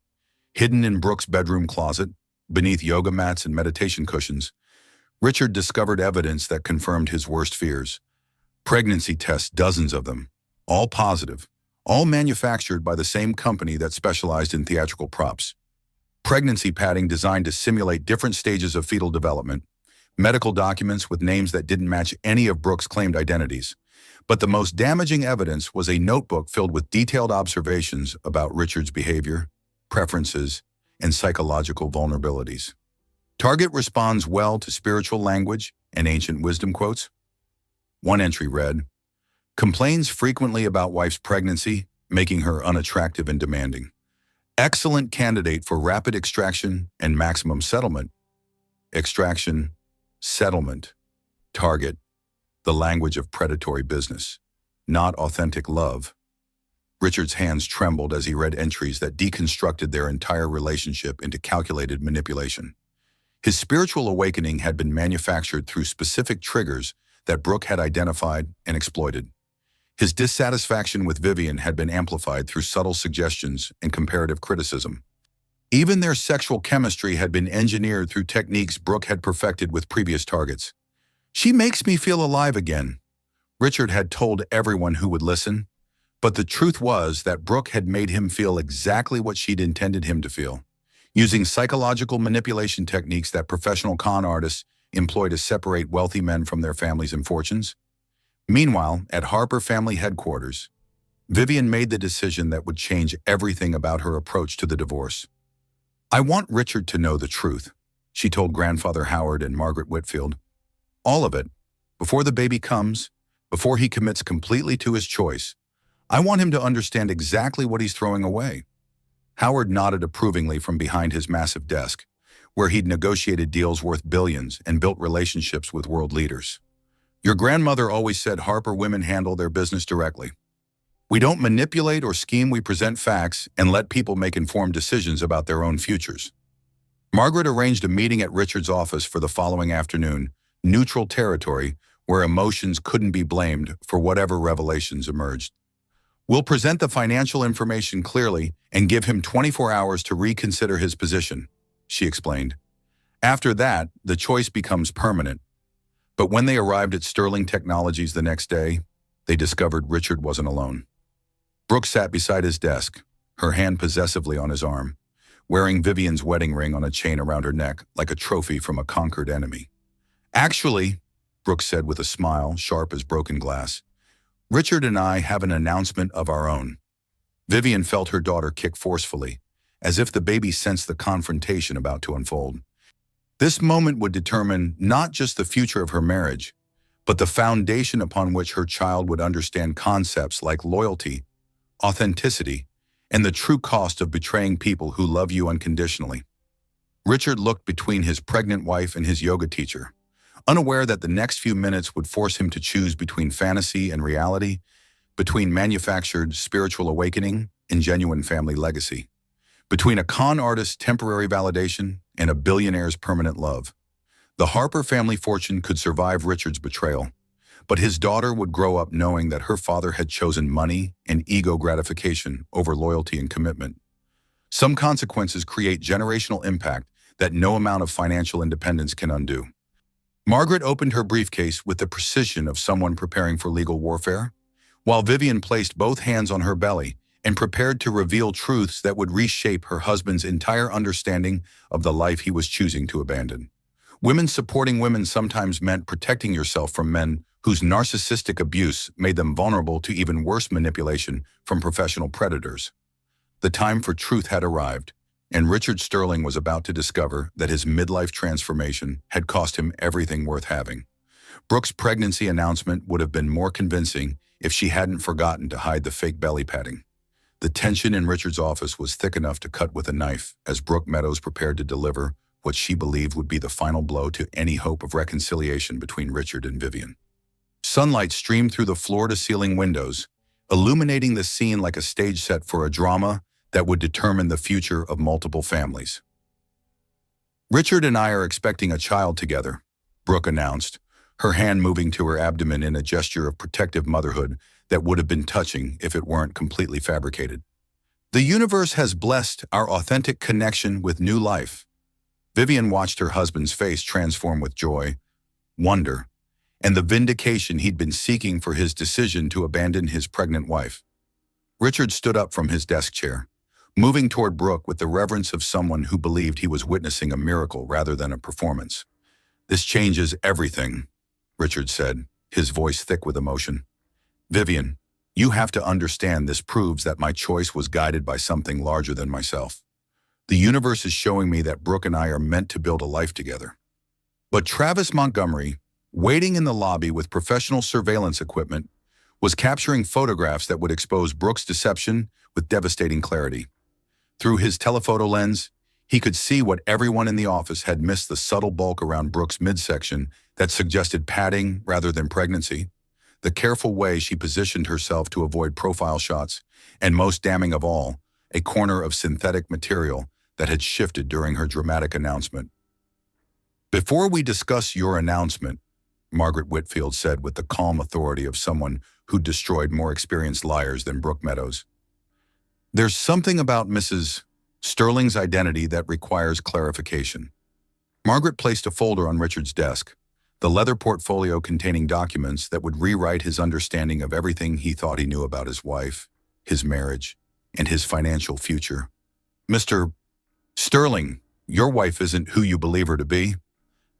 Hidden in Brooke's bedroom closet, beneath yoga mats and meditation cushions, Richard discovered evidence that confirmed his worst fears. Pregnancy tests, dozens of them, all positive, all manufactured by the same company that specialized in theatrical props. Pregnancy padding designed to simulate different stages of fetal development, medical documents with names that didn't match any of Brooke's claimed identities. But the most damaging evidence was a notebook filled with detailed observations about Richard's behavior, preferences, and psychological vulnerabilities. "Target responds well to spiritual language and ancient wisdom quotes." One entry read, "Complains frequently about wife's pregnancy, making her unattractive and demanding. Excellent candidate for rapid extraction and maximum settlement." Extraction, settlement, target, the language of predatory business, not authentic love. Richard's hands trembled as he read entries that deconstructed their entire relationship into calculated manipulation. His spiritual awakening had been manufactured through specific triggers that Brooke had identified and exploited. His dissatisfaction with Vivian had been amplified through subtle suggestions and comparative criticism. Even their sexual chemistry had been engineered through techniques Brooke had perfected with previous targets. "She makes me feel alive again," Richard had told everyone who would listen, but the truth was that Brooke had made him feel exactly what she'd intended him to feel, using psychological manipulation techniques that professional con artists employ to separate wealthy men from their families and fortunes. Meanwhile, at Harper family headquarters, Vivian made the decision that would change everything about her approach to the divorce. "I want Richard to know the truth," she told grandfather Howard and Margaret Whitfield. "All of it. Before the baby comes, before he commits completely to his choice, I want him to understand exactly what he's throwing away." Howard nodded approvingly from behind his massive desk, where he'd negotiated deals worth billions and built relationships with world leaders. "Your grandmother always said Harper women handle their business directly. We don't manipulate or scheme, we present facts and let people make informed decisions about their own futures." Margaret arranged a meeting at Richard's office for the following afternoon, neutral territory where emotions couldn't be blamed for whatever revelations emerged. "We'll present the financial information clearly and give him 24 hours to reconsider his position," she explained. "After that, the choice becomes permanent." But when they arrived at Sterling Technologies the next day, they discovered Richard wasn't alone. Brooke sat beside his desk, her hand possessively on his arm, wearing Vivian's wedding ring on a chain around her neck like a trophy from a conquered enemy. "Actually," Brooke said with a smile sharp as broken glass, "Richard and I have an announcement of our own." Vivian felt her daughter kick forcefully, as if the baby sensed the confrontation about to unfold. This moment would determine not just the future of her marriage, but the foundation upon which her child would understand concepts like loyalty, authenticity, and the true cost of betraying people who love you unconditionally. Richard looked between his pregnant wife and his yoga teacher, unaware that the next few minutes would force him to choose between fantasy and reality, between manufactured spiritual awakening and genuine family legacy, between a con artist's temporary validation and a billionaire's permanent love. The Harper family fortune could survive Richard's betrayal, but his daughter would grow up knowing that her father had chosen money and ego gratification over loyalty and commitment. Some consequences create generational impact that no amount of financial independence can undo. Margaret opened her briefcase with the precision of someone preparing for legal warfare, while Vivian placed both hands on her belly and prepared to reveal truths that would reshape her husband's entire understanding of the life he was choosing to abandon. Women supporting women sometimes meant protecting yourself from men whose narcissistic abuse made them vulnerable to even worse manipulation from professional predators. The time for truth had arrived, and Richard Sterling was about to discover that his midlife transformation had cost him everything worth having. Brooke's pregnancy announcement would have been more convincing if she hadn't forgotten to hide the fake belly padding. The tension in Richard's office was thick enough to cut with a knife as Brooke Meadows prepared to deliver what she believed would be the final blow to any hope of reconciliation between Richard and Vivian. Sunlight streamed through the floor-to-ceiling windows, illuminating the scene like a stage set for a drama that would determine the future of multiple families. "Richard and I are expecting a child together," Brooke announced, her hand moving to her abdomen in a gesture of protective motherhood that would have been touching if it weren't completely fabricated. "The universe has blessed our authentic connection with new life." Vivian watched her husband's face transform with joy, wonder, and the vindication he'd been seeking for his decision to abandon his pregnant wife. Richard stood up from his desk chair, moving toward Brooke with the reverence of someone who believed he was witnessing a miracle rather than a performance. "This changes everything," Richard said, his voice thick with emotion. "Vivian, you have to understand this proves that my choice was guided by something larger than myself. The universe is showing me that Brooke and I are meant to build a life together." But Travis Montgomery, waiting in the lobby with professional surveillance equipment, was capturing photographs that would expose Brooks' deception with devastating clarity. Through his telephoto lens, he could see what everyone in the office had missed: the subtle bulk around Brooks' midsection that suggested padding rather than pregnancy, the careful way she positioned herself to avoid profile shots, and most damning of all, a corner of synthetic material that had shifted during her dramatic announcement. "Before we discuss your announcement," Margaret Whitfield said with the calm authority of someone who destroyed more experienced liars than Brooke Meadows, "there's something about Mrs. Sterling's identity that requires clarification." Margaret placed a folder on Richard's desk, the leather portfolio containing documents that would rewrite his understanding of everything he thought he knew about his wife, his marriage, and his financial future. "Mr. Sterling, your wife isn't who you believe her to be.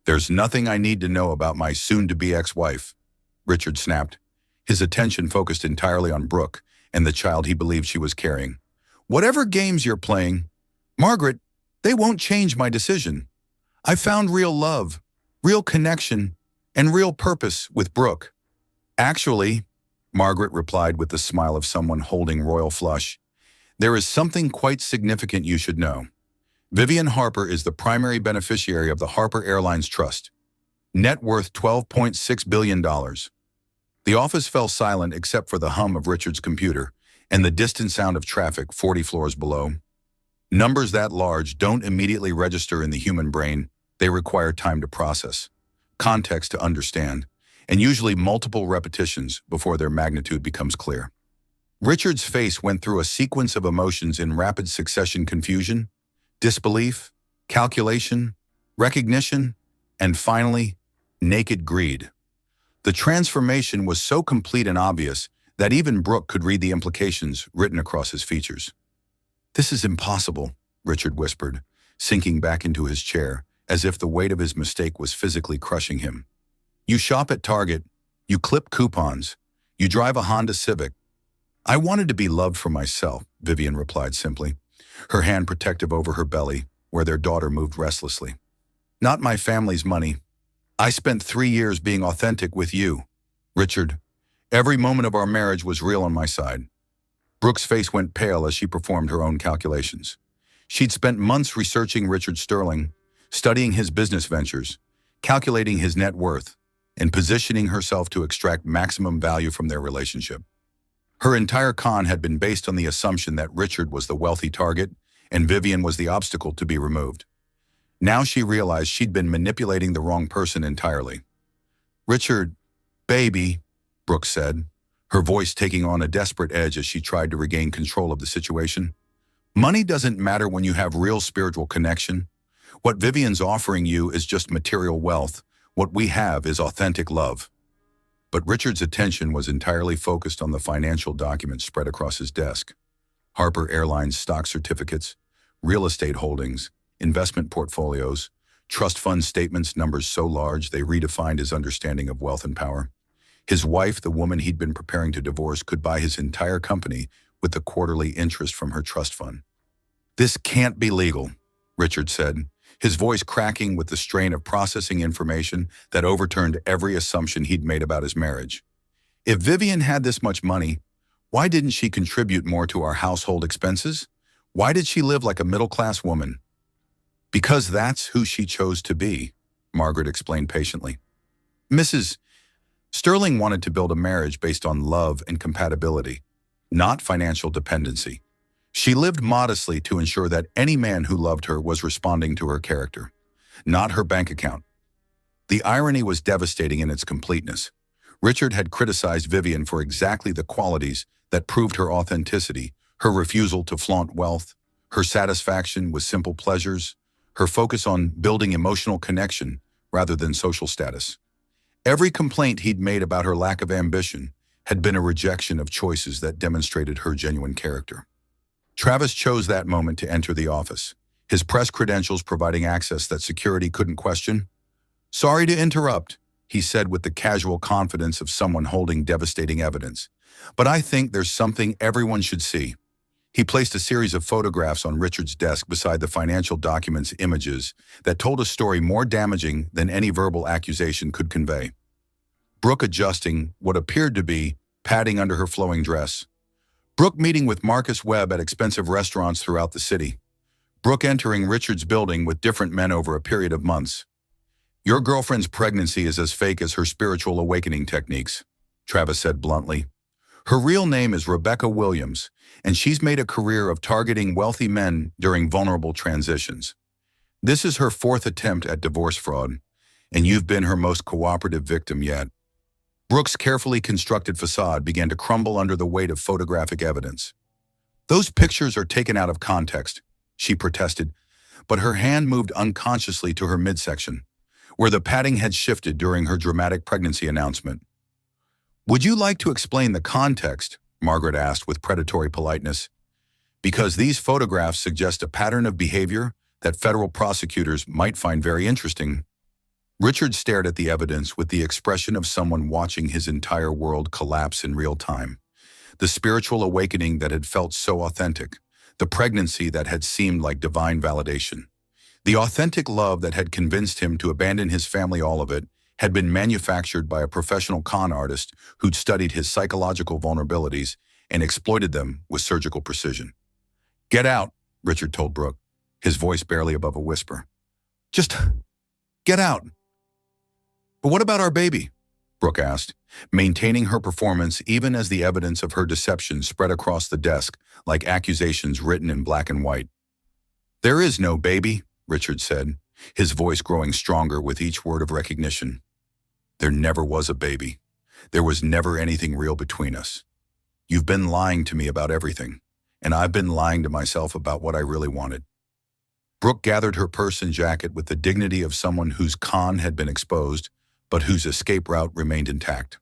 There's nothing I need to know about my soon-to-be ex-wife," Richard snapped, his attention focused entirely on Brooke and the child he believed she was carrying. "Whatever games you're playing, Margaret, they won't change my decision. I found real love, real connection, and real purpose with Brooke." "Actually," Margaret replied with the smile of someone holding royal flush, "there is something quite significant you should know. Vivian Harper is the primary beneficiary of the Harper Airlines Trust. Net worth $12.6 billion. The office fell silent except for the hum of Richard's computer and the distant sound of traffic 40 floors below. Numbers that large don't immediately register in the human brain. They require time to process, context to understand, and usually multiple repetitions before their magnitude becomes clear. Richard's face went through a sequence of emotions in rapid succession: confusion, disbelief, calculation, recognition, and finally, naked greed. The transformation was so complete and obvious that even Brooke could read the implications written across his features. "This is impossible," Richard whispered, sinking back into his chair, as if the weight of his mistake was physically crushing him. "You shop at Target, you clip coupons, you drive a Honda Civic." "I wanted to be loved for myself," Vivian replied simply, her hand protective over her belly, where their daughter moved restlessly. "Not my family's money. I spent 3 years being authentic with you, Richard. Every moment of our marriage was real on my side." Brooke's face went pale as she performed her own calculations. She'd spent months researching Richard Sterling, studying his business ventures, calculating his net worth, and positioning herself to extract maximum value from their relationship. Her entire con had been based on the assumption that Richard was the wealthy target and Vivian was the obstacle to be removed. Now she realized she'd been manipulating the wrong person entirely. "Richard, baby," Brooke said, her voice taking on a desperate edge as she tried to regain control of the situation. "Money doesn't matter when you have real spiritual connection. What Vivian's offering you is just material wealth. What we have is authentic love." But Richard's attention was entirely focused on the financial documents spread across his desk. Harper Airlines stock certificates, real estate holdings, investment portfolios, trust fund statements, numbers so large they redefined his understanding of wealth and power. His wife, the woman he'd been preparing to divorce, could buy his entire company with the quarterly interest from her trust fund. "This can't be legal," Richard said, his voice cracking with the strain of processing information that overturned every assumption he'd made about his marriage. "If Vivian had this much money, why didn't she contribute more to our household expenses? Why did she live like a middle-class woman?" "Because that's who she chose to be," Margaret explained patiently. "Mrs. Sterling wanted to build a marriage based on love and compatibility, not financial dependency. She lived modestly to ensure that any man who loved her was responding to her character, not her bank account." The irony was devastating in its completeness. Richard had criticized Vivian for exactly the qualities that proved her authenticity: her refusal to flaunt wealth, her satisfaction with simple pleasures, her focus on building emotional connection rather than social status. Every complaint he'd made about her lack of ambition had been a rejection of choices that demonstrated her genuine character. Travis chose that moment to enter the office, his press credentials providing access that security couldn't question. "Sorry to interrupt," he said with the casual confidence of someone holding devastating evidence, "but I think there's something everyone should see." He placed a series of photographs on Richard's desk beside the financial documents, images that told a story more damaging than any verbal accusation could convey. Brooke adjusting what appeared to be padding under her flowing dress. Brooke meeting with Marcus Webb at expensive restaurants throughout the city. Brooke entering Richard's building with different men over a period of months. Your girlfriend's pregnancy is as fake as her spiritual awakening techniques, Travis said bluntly. Her real name is Rebecca Williams, and she's made a career of targeting wealthy men during vulnerable transitions. This is her fourth attempt at divorce fraud, and you've been her most cooperative victim yet. Brooke's carefully constructed facade began to crumble under the weight of photographic evidence. Those pictures are taken out of context, she protested, but her hand moved unconsciously to her midsection, where the padding had shifted during her dramatic pregnancy announcement. Would you like to explain the context? Margaret asked with predatory politeness. Because these photographs suggest a pattern of behavior that federal prosecutors might find very interesting. Richard stared at the evidence with the expression of someone watching his entire world collapse in real time. The spiritual awakening that had felt so authentic, the pregnancy that had seemed like divine validation. The authentic love that had convinced him to abandon his family, all of it, had been manufactured by a professional con artist who'd studied his psychological vulnerabilities and exploited them with surgical precision. Get out, Richard told Brooke, his voice barely above a whisper. Just get out. But what about our baby? Brooke asked, maintaining her performance even as the evidence of her deception spread across the desk like accusations written in black and white. There is no baby, Richard said, his voice growing stronger with each word of recognition. There never was a baby. There was never anything real between us. You've been lying to me about everything, and I've been lying to myself about what I really wanted. Brooke gathered her purse and jacket with the dignity of someone whose con had been exposed, but whose escape route remained intact.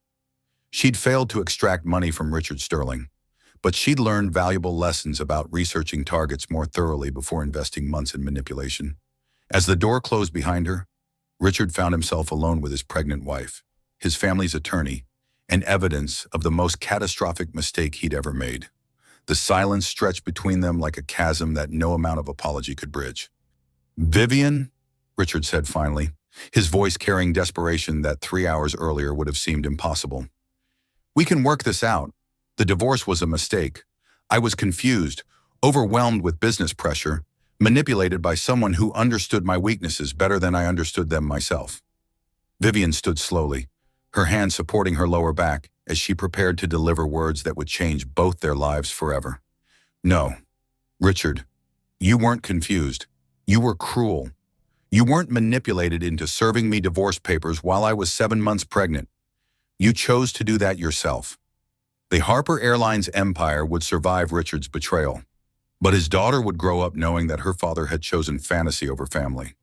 She'd failed to extract money from Richard Sterling, but she'd learned valuable lessons about researching targets more thoroughly before investing months in manipulation. As the door closed behind her, Richard found himself alone with his pregnant wife, his family's attorney, and evidence of the most catastrophic mistake he'd ever made. The silence stretched between them like a chasm that no amount of apology could bridge. Vivian, Richard said finally, his voice carrying desperation that 3 hours earlier would have seemed impossible. We can work this out. The divorce was a mistake. I was confused, overwhelmed with business pressure, manipulated by someone who understood my weaknesses better than I understood them myself. Vivian stood slowly, her hand supporting her lower back as she prepared to deliver words that would change both their lives forever. No, Richard, you weren't confused. You were cruel. You weren't manipulated into serving me divorce papers while I was 7 months pregnant. You chose to do that yourself. The Harper Airlines empire would survive Richard's betrayal, but his daughter would grow up knowing that her father had chosen fantasy over family,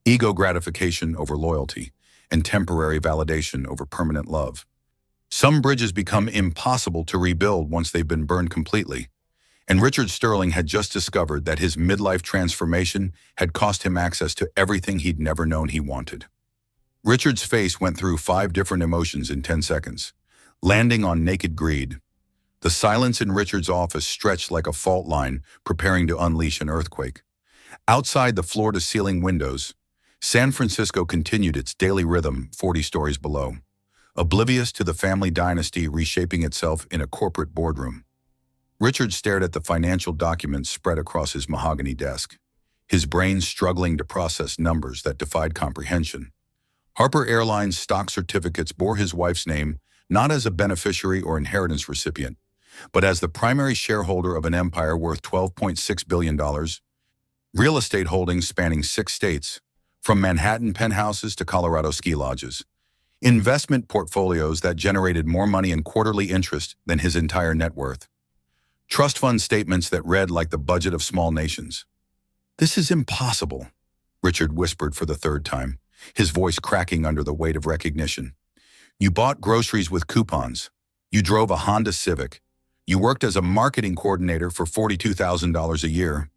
ego gratification over loyalty, and temporary validation over permanent love. Some bridges become impossible to rebuild once they've been burned completely, and Richard Sterling had just discovered that his midlife transformation had cost him access to everything he'd never known he wanted. Richard's face went through 5 different emotions in 10 seconds, landing on naked greed. The silence in Richard's office stretched like a fault line preparing to unleash an earthquake. Outside the floor-to-ceiling windows, San Francisco continued its daily rhythm 40 stories below, oblivious to the family dynasty reshaping itself in a corporate boardroom. Richard stared at the financial documents spread across his mahogany desk, his brain struggling to process numbers that defied comprehension. Harper Airlines stock certificates bore his wife's name not as a beneficiary or inheritance recipient, but as the primary shareholder of an empire worth $12.6 billion, real estate holdings spanning 6 states, from Manhattan penthouses to Colorado ski lodges, investment portfolios that generated more money in quarterly interest than his entire net worth, trust fund statements that read like the budget of small nations. This is impossible, Richard whispered for the 3rd time, his voice cracking under the weight of recognition. You bought groceries with coupons. You drove a Honda Civic. You worked as a marketing coordinator for $42,000 a year.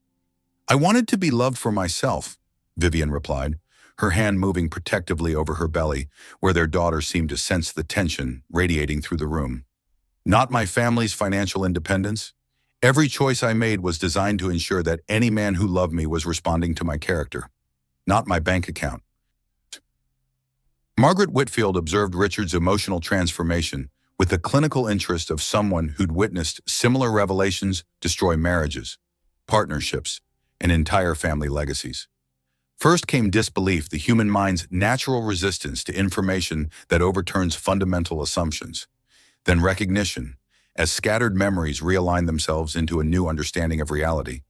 I wanted to be loved for myself, Vivian replied, her hand moving protectively over her belly, where their daughter seemed to sense the tension radiating through the room. Not my family's financial independence. Every choice I made was designed to ensure that any man who loved me was responding to my character, not my bank account. Margaret Whitfield observed Richard's emotional transformation with the clinical interest of someone who'd witnessed similar revelations destroy marriages, partnerships, and entire family legacies. First came disbelief, the human mind's natural resistance to information that overturns fundamental assumptions. Then recognition, as scattered memories realign themselves into a new understanding of reality.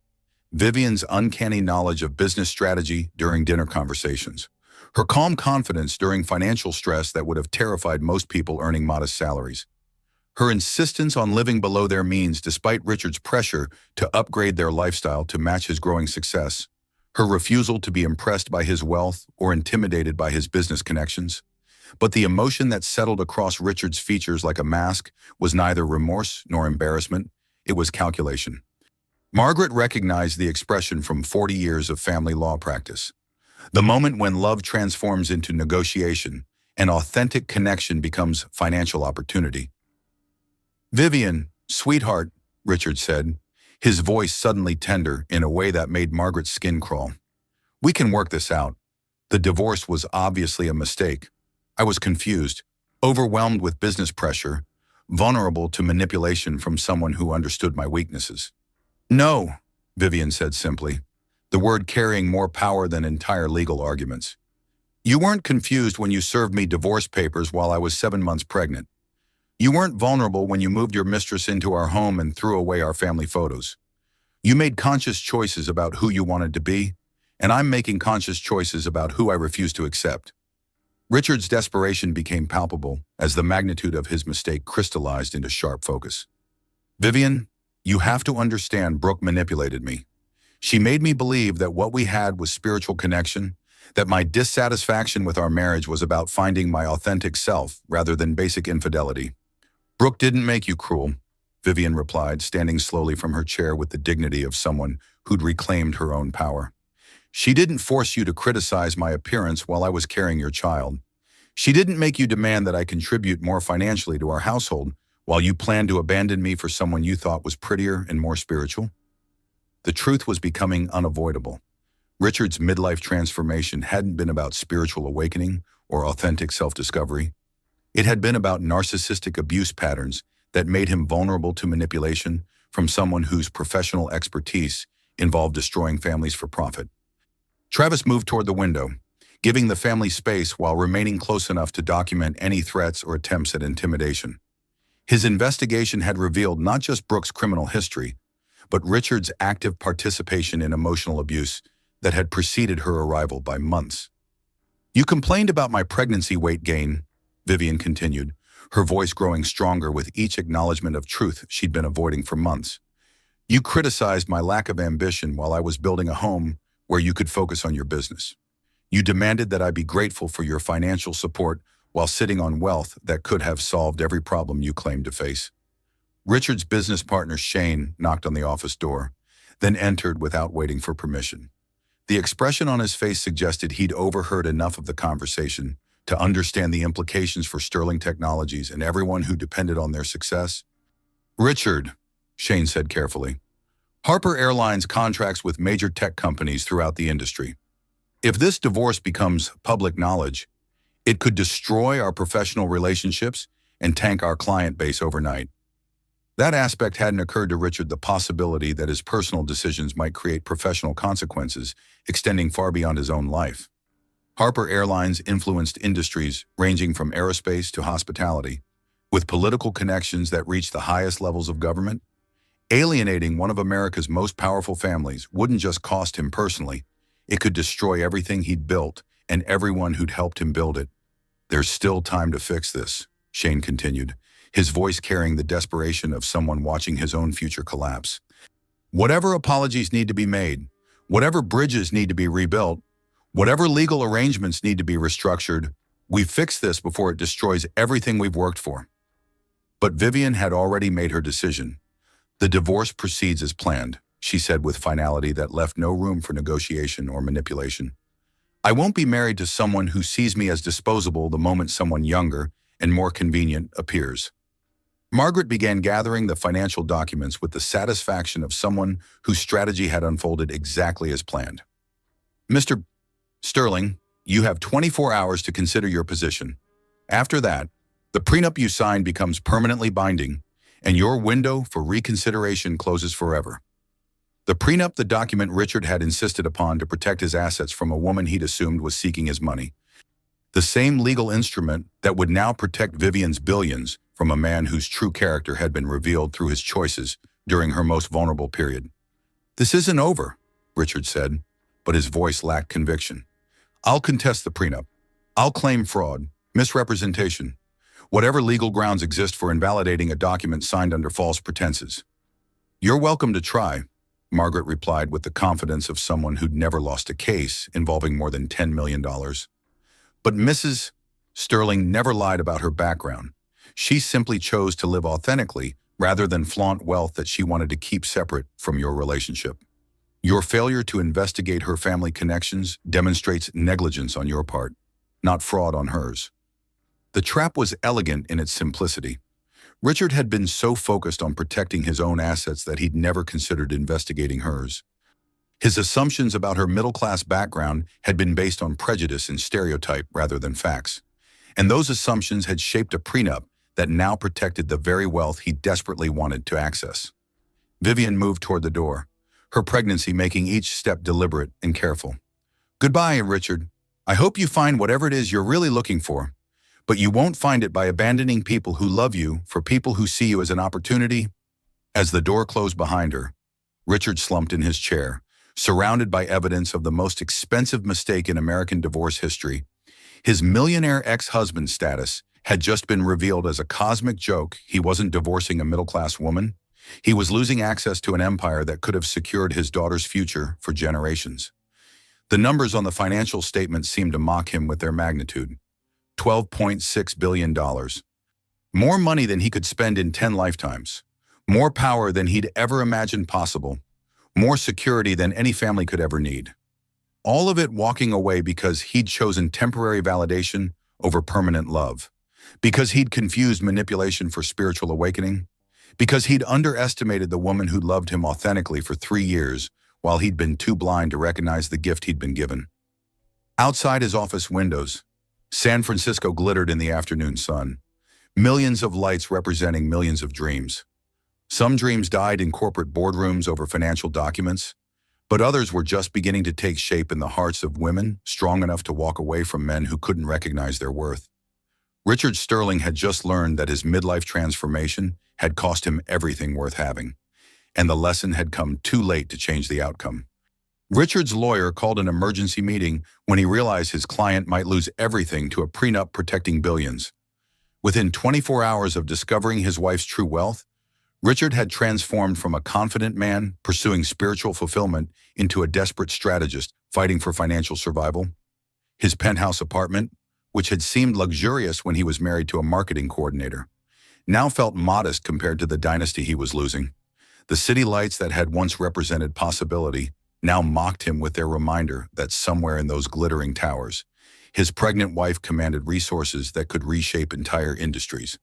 Vivian's uncanny knowledge of business strategy during dinner conversations. Her calm confidence during financial stress that would have terrified most people earning modest salaries. Her insistence on living below their means despite Richard's pressure to upgrade their lifestyle to match his growing success. Her refusal to be impressed by his wealth or intimidated by his business connections. But the emotion that settled across Richard's features like a mask was neither remorse nor embarrassment, it was calculation. Margaret recognized the expression from 40 years of family law practice. The moment when love transforms into negotiation, an authentic connection becomes financial opportunity. "Vivian, sweetheart," Richard said, his voice suddenly tender in a way that made Margaret's skin crawl. "We can work this out. The divorce was obviously a mistake. I was confused, overwhelmed with business pressure, vulnerable to manipulation from someone who understood my weaknesses." "No," Vivian said simply, the word carrying more power than entire legal arguments. "You weren't confused when you served me divorce papers while I was 7 months pregnant. You weren't vulnerable when you moved your mistress into our home and threw away our family photos. You made conscious choices about who you wanted to be, and I'm making conscious choices about who I refuse to accept." Richard's desperation became palpable as the magnitude of his mistake crystallized into sharp focus. "Vivian, you have to understand Brooke manipulated me. She made me believe that what we had was spiritual connection, that my dissatisfaction with our marriage was about finding my authentic self rather than basic infidelity." "Brooke didn't make you cruel," Vivian replied, standing slowly from her chair with the dignity of someone who'd reclaimed her own power. "She didn't force you to criticize my appearance while I was carrying your child. She didn't make you demand that I contribute more financially to our household while you planned to abandon me for someone you thought was prettier and more spiritual." The truth was becoming unavoidable. Richard's midlife transformation hadn't been about spiritual awakening or authentic self-discovery. It had been about narcissistic abuse patterns that made him vulnerable to manipulation from someone whose professional expertise involved destroying families for profit. Travis moved toward the window, giving the family space while remaining close enough to document any threats or attempts at intimidation. His investigation had revealed not just Brooke's criminal history, but Richard's active participation in emotional abuse that had preceded her arrival by months. "You complained about my pregnancy weight gain," Vivian continued, her voice growing stronger with each acknowledgement of truth she'd been avoiding for months. "You criticized my lack of ambition while I was building a home where you could focus on your business. You demanded that I be grateful for your financial support while sitting on wealth that could have solved every problem you claimed to face." Richard's business partner Shane knocked on the office door, then entered without waiting for permission. The expression on his face suggested he'd overheard enough of the conversation to understand the implications for Sterling Technologies and everyone who depended on their success. "Richard," Shane said carefully, "Harper Airlines contracts with major tech companies throughout the industry. If this divorce becomes public knowledge, it could destroy our professional relationships and tank our client base overnight." That aspect hadn't occurred to Richard, the possibility that his personal decisions might create professional consequences extending far beyond his own life. Harper Airlines influenced industries ranging from aerospace to hospitality, with political connections that reached the highest levels of government. Alienating one of America's most powerful families wouldn't just cost him personally, it could destroy everything he'd built and everyone who'd helped him build it. "There's still time to fix this," Shane continued, his voice carrying the desperation of someone watching his own future collapse. "Whatever apologies need to be made, whatever bridges need to be rebuilt, whatever legal arrangements need to be restructured, we fix this before it destroys everything we've worked for." But Vivian had already made her decision. "The divorce proceeds as planned," she said with finality that left no room for negotiation or manipulation. "I won't be married to someone who sees me as disposable the moment someone younger and more convenient appears." Margaret began gathering the financial documents with the satisfaction of someone whose strategy had unfolded exactly as planned. "Mr. Sterling," You have 24 hours to consider your position. After that, the prenup you signed becomes permanently binding, and your window for reconsideration closes forever. The prenup, the document Richard had insisted upon to protect his assets from a woman he'd assumed was seeking his money. The same legal instrument that would now protect Vivian's billions from a man whose true character had been revealed through his choices during her most vulnerable period. "This isn't over," Richard said, but his voice lacked conviction. "I'll contest the prenup. I'll claim fraud, misrepresentation, whatever legal grounds exist for invalidating a document signed under false pretenses." "You're welcome to try," Margaret replied with the confidence of someone who'd never lost a case involving more than $10 million. But Mrs. Sterling never lied about her background. She simply chose to live authentically rather than flaunt wealth that she wanted to keep separate from your relationship. Your failure to investigate her family connections demonstrates negligence on your part, not fraud on hers. The trap was elegant in its simplicity. Richard had been so focused on protecting his own assets that he'd never considered investigating hers. His assumptions about her middle-class background had been based on prejudice and stereotype rather than facts. And those assumptions had shaped a prenup that now protected the very wealth he desperately wanted to access. Vivian moved toward the door, her pregnancy making each step deliberate and careful. "Goodbye, Richard. I hope you find whatever it is you're really looking for, but you won't find it by abandoning people who love you for people who see you as an opportunity." As the door closed behind her, Richard slumped in his chair, surrounded by evidence of the most expensive mistake in American divorce history. His millionaire ex-husband status had just been revealed as a cosmic joke. He wasn't divorcing a middle-class woman. He was losing access to an empire that could have secured his daughter's future for generations. The numbers on the financial statements seemed to mock him with their magnitude. $12.6 billion. More money than he could spend in 10 lifetimes. More power than he'd ever imagined possible. More security than any family could ever need. All of it walking away because he'd chosen temporary validation over permanent love. Because he'd confused manipulation for spiritual awakening. Because he'd underestimated the woman who loved him authentically for 3 years while he'd been too blind to recognize the gift he'd been given. Outside his office windows, San Francisco glittered in the afternoon sun. Millions of lights representing millions of dreams. Some dreams died in corporate boardrooms over financial documents, but others were just beginning to take shape in the hearts of women strong enough to walk away from men who couldn't recognize their worth. Richard Sterling had just learned that his midlife transformation had cost him everything worth having, and the lesson had come too late to change the outcome. Richard's lawyer called an emergency meeting when he realized his client might lose everything to a prenup protecting billions. Within 24 hours of discovering his wife's true wealth, Richard had transformed from a confident man pursuing spiritual fulfillment into a desperate strategist fighting for financial survival. His penthouse apartment, which had seemed luxurious when he was married to a marketing coordinator, now felt modest compared to the dynasty he was losing. The city lights that had once represented possibility now mocked him with their reminder that somewhere in those glittering towers, his pregnant wife commanded resources that could reshape entire industries.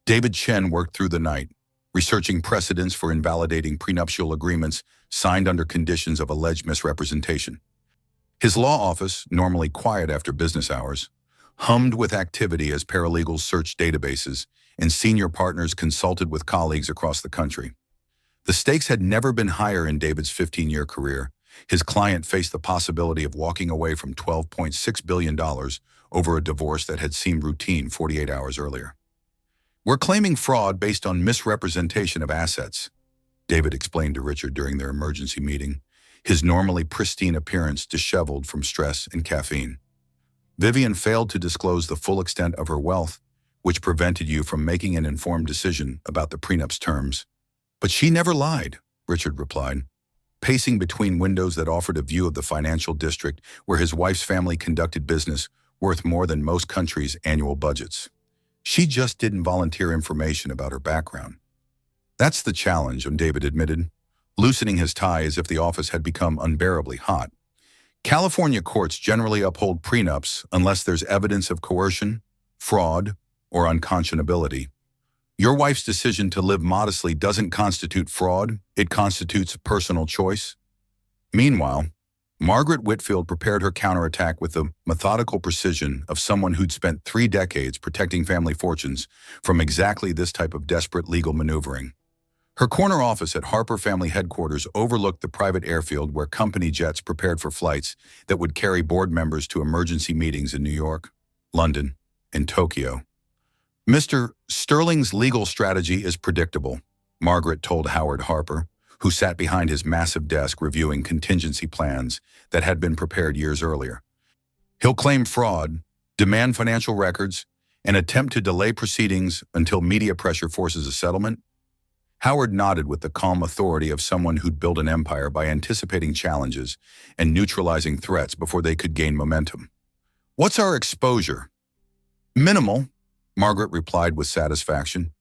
David Chen worked through the night, researching precedents for invalidating prenuptial agreements signed under conditions of alleged misrepresentation. His law office, normally quiet after business hours, hummed with activity as paralegals searched databases and senior partners consulted with colleagues across the country. The stakes had never been higher in David's 15-year career. His client faced the possibility of walking away from $12.6 billion over a divorce that had seemed routine 48 hours earlier. "We're claiming fraud based on misrepresentation of assets," David explained to Richard during their emergency meeting, his normally pristine appearance disheveled from stress and caffeine. "Vivian failed to disclose the full extent of her wealth, which prevented you from making an informed decision about the prenup's terms." "But she never lied," Richard replied, pacing between windows that offered a view of the financial district where his wife's family conducted business worth more than most countries' annual budgets. "She just didn't volunteer information about her background." "That's the challenge," David admitted, loosening his tie as if the office had become unbearably hot. "California courts generally uphold prenups unless there's evidence of coercion, fraud, or unconscionability. Your wife's decision to live modestly doesn't constitute fraud, it constitutes personal choice." Meanwhile, Margaret Whitfield prepared her counterattack with the methodical precision of someone who'd spent 3 decades protecting family fortunes from exactly this type of desperate legal maneuvering. Her corner office at Harper Family Headquarters overlooked the private airfield where company jets prepared for flights that would carry board members to emergency meetings in New York, London, and Tokyo. Mr. Sterling's legal strategy is predictable, Margaret told Howard Harper, who sat behind his massive desk reviewing contingency plans that had been prepared years earlier. He'll claim fraud, demand financial records, and attempt to delay proceedings until media pressure forces a settlement. Howard nodded with the calm authority of someone who'd built an empire by anticipating challenges and neutralizing threats before they could gain momentum. What's our exposure? Minimal, Margaret replied with satisfaction.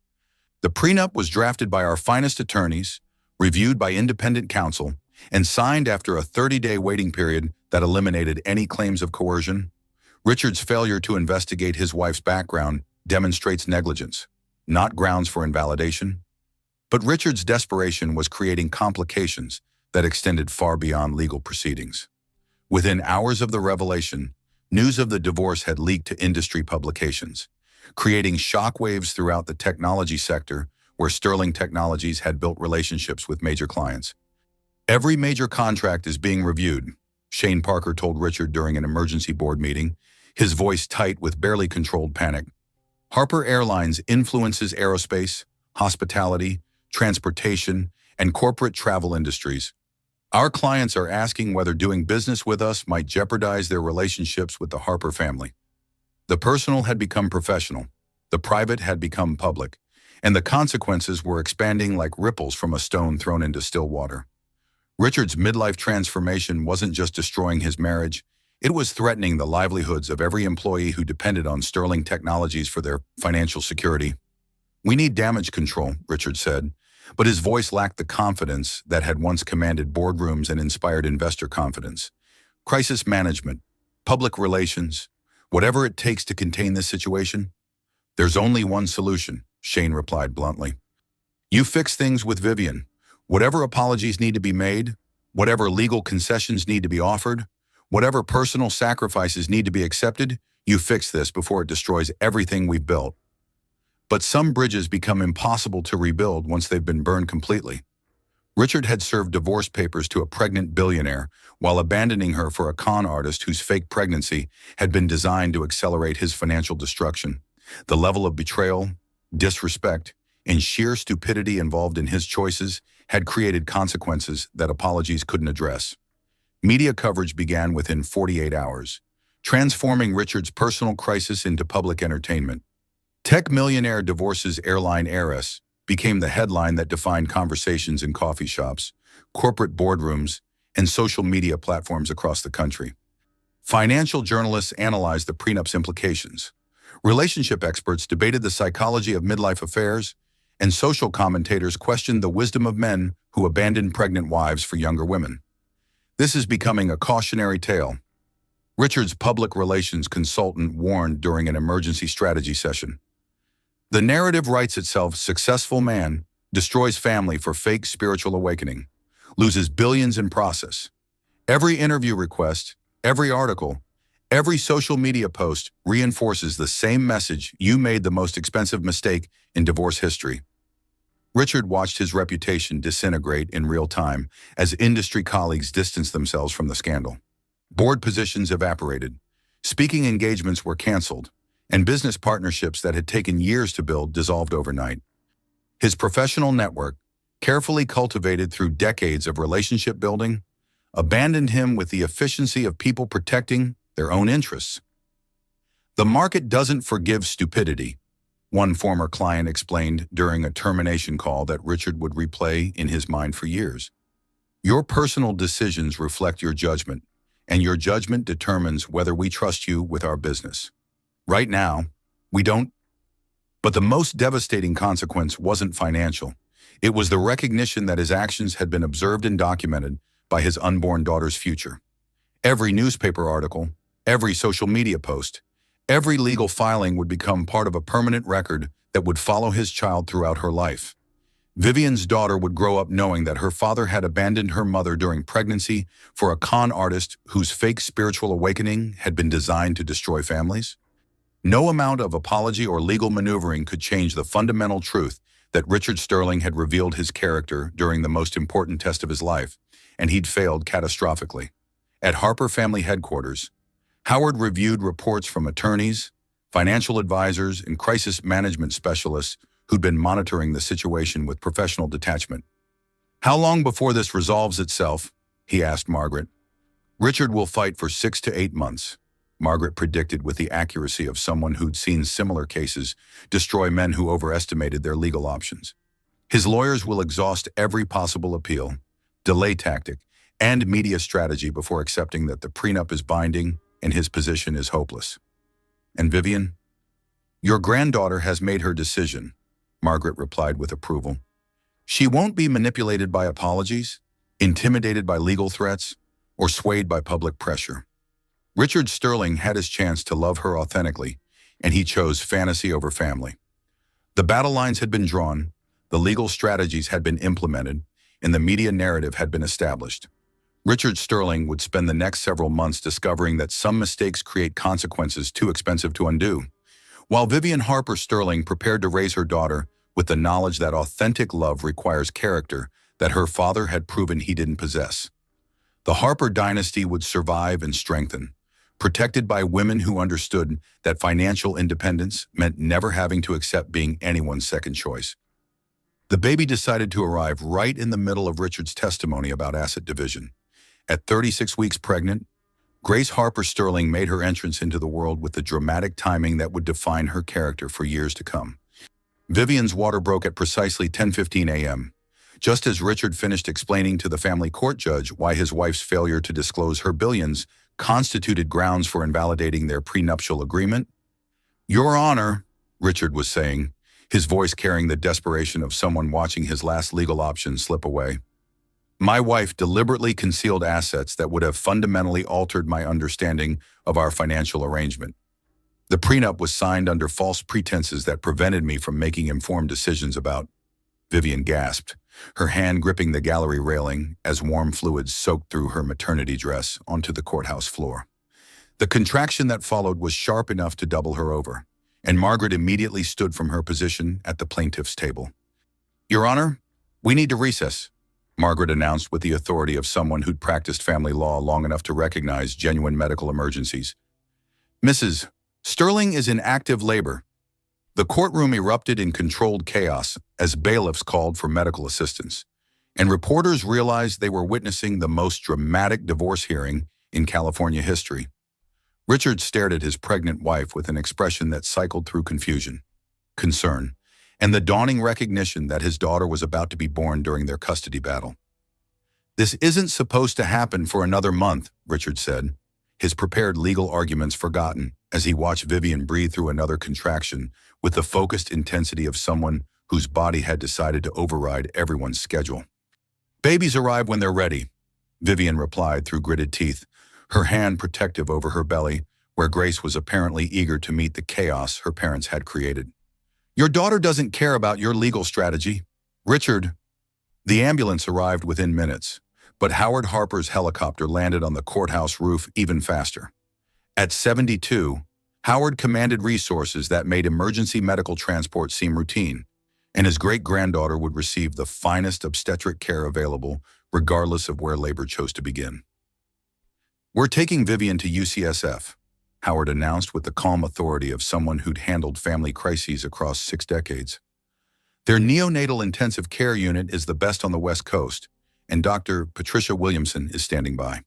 The prenup was drafted by our finest attorneys, reviewed by independent counsel, and signed after a 30-day waiting period that eliminated any claims of coercion. Richard's failure to investigate his wife's background demonstrates negligence, not grounds for invalidation. But Richard's desperation was creating complications that extended far beyond legal proceedings. Within hours of the revelation, news of the divorce had leaked to industry publications, creating shockwaves throughout the technology sector where Sterling Technologies had built relationships with major clients. Every major contract is being reviewed, Shane Parker told Richard during an emergency board meeting, his voice tight with barely controlled panic. Harper Airlines influences aerospace, hospitality, transportation, and corporate travel industries. Our clients are asking whether doing business with us might jeopardize their relationships with the Harper family. The personal had become professional, the private had become public, and the consequences were expanding like ripples from a stone thrown into still water. Richard's midlife transformation wasn't just destroying his marriage, it was threatening the livelihoods of every employee who depended on Sterling Technologies for their financial security. We need damage control, Richard said, but his voice lacked the confidence that had once commanded boardrooms and inspired investor confidence. Crisis management, public relations, whatever it takes to contain this situation. There's only one solution, Shane replied bluntly. You fix things with Vivian. Whatever apologies need to be made, whatever legal concessions need to be offered, whatever personal sacrifices need to be accepted, you fix this before it destroys everything we've built. But some bridges become impossible to rebuild once they've been burned completely. Richard had served divorce papers to a pregnant billionaire while abandoning her for a con artist whose fake pregnancy had been designed to accelerate his financial destruction. The level of betrayal, disrespect, and sheer stupidity involved in his choices had created consequences that apologies couldn't address. Media coverage began within 48 hours, transforming Richard's personal crisis into public entertainment. Tech millionaire divorces airline heiress became the headline that defined conversations in coffee shops, corporate boardrooms, and social media platforms across the country. Financial journalists analyzed the prenup's implications. Relationship experts debated the psychology of midlife affairs, and social commentators questioned the wisdom of men who abandoned pregnant wives for younger women. This is becoming a cautionary tale. Richard's public relations consultant warned during an emergency strategy session. The narrative writes itself, successful man destroys family for fake spiritual awakening, loses billions in process. Every interview request, every article, every social media post reinforces the same message: you made the most expensive mistake in divorce history. Richard watched his reputation disintegrate in real time as industry colleagues distanced themselves from the scandal. Board positions evaporated, speaking engagements were canceled, and business partnerships that had taken years to build dissolved overnight. His professional network, carefully cultivated through decades of relationship building, abandoned him with the efficiency of people protecting their own interests. The market doesn't forgive stupidity, one former client explained during a termination call that Richard would replay in his mind for years. Your personal decisions reflect your judgment, and your judgment determines whether we trust you with our business. Right now, we don't. But the most devastating consequence wasn't financial. It was the recognition that his actions had been observed and documented by his unborn daughter's future. Every newspaper article, every social media post, every legal filing would become part of a permanent record that would follow his child throughout her life. Vivian's daughter would grow up knowing that her father had abandoned her mother during pregnancy for a con artist whose fake spiritual awakening had been designed to destroy families. No amount of apology or legal maneuvering could change the fundamental truth that Richard Sterling had revealed his character during the most important test of his life, and he'd failed catastrophically. At Harper family headquarters, Howard reviewed reports from attorneys, financial advisors, and crisis management specialists who'd been monitoring the situation with professional detachment. "How long before this resolves itself?" he asked Margaret. "Richard will fight for 6 to 8 months," Margaret predicted with the accuracy of someone who'd seen similar cases destroy men who overestimated their legal options. "His lawyers will exhaust every possible appeal, delay tactic, and media strategy before accepting that the prenup is binding and his position is hopeless." "And Vivian?" "Your granddaughter has made her decision," Margaret replied with approval. "She won't be manipulated by apologies, intimidated by legal threats, or swayed by public pressure." Richard Sterling had his chance to love her authentically, and he chose fantasy over family. The battle lines had been drawn, the legal strategies had been implemented, and the media narrative had been established. Richard Sterling would spend the next several months discovering that some mistakes create consequences too expensive to undo, while Vivian Harper Sterling prepared to raise her daughter with the knowledge that authentic love requires character that her father had proven he didn't possess. The Harper dynasty would survive and strengthen, protected by women who understood that financial independence meant never having to accept being anyone's second choice. The baby decided to arrive right in the middle of Richard's testimony about asset division. At 36 weeks pregnant, Grace Harper Sterling made her entrance into the world with the dramatic timing that would define her character for years to come. Vivian's water broke at precisely 10:15 a.m., just as Richard finished explaining to the family court judge why his wife's failure to disclose her billions constituted grounds for invalidating their prenuptial agreement. "Your Honor," Richard was saying, his voice carrying the desperation of someone watching his last legal option slip away. "My wife deliberately concealed assets that would have fundamentally altered my understanding of our financial arrangement. The prenup was signed under false pretenses that prevented me from making informed decisions about—" Vivian gasped, her hand gripping the gallery railing as warm fluids soaked through her maternity dress onto the courthouse floor. The contraction that followed was sharp enough to double her over, and Margaret immediately stood from her position at the plaintiff's table. "Your Honor, we need to recess," Margaret announced with the authority of someone who'd practiced family law long enough to recognize genuine medical emergencies. "Mrs. Sterling is in active labor." The courtroom erupted in controlled chaos as bailiffs called for medical assistance, and reporters realized they were witnessing the most dramatic divorce hearing in California history. Richard stared at his pregnant wife with an expression that cycled through confusion, concern, and the dawning recognition that his daughter was about to be born during their custody battle. "This isn't supposed to happen for another month," Richard said, his prepared legal arguments forgotten as he watched Vivian breathe through another contraction with the focused intensity of someone whose body had decided to override everyone's schedule. "Babies arrive when they're ready," Vivian replied through gritted teeth, her hand protective over her belly, where Grace was apparently eager to meet the chaos her parents had created. "Your daughter doesn't care about your legal strategy, Richard." The ambulance arrived within minutes, but Howard Harper's helicopter landed on the courthouse roof even faster. At 72, Howard commanded resources that made emergency medical transport seem routine, and his great-granddaughter would receive the finest obstetric care available, regardless of where labor chose to begin. "We're taking Vivian to UCSF," Howard announced with the calm authority of someone who'd handled family crises across 6 decades. "Their neonatal intensive care unit is the best on the West Coast, and Dr. Patricia Williamson is standing by."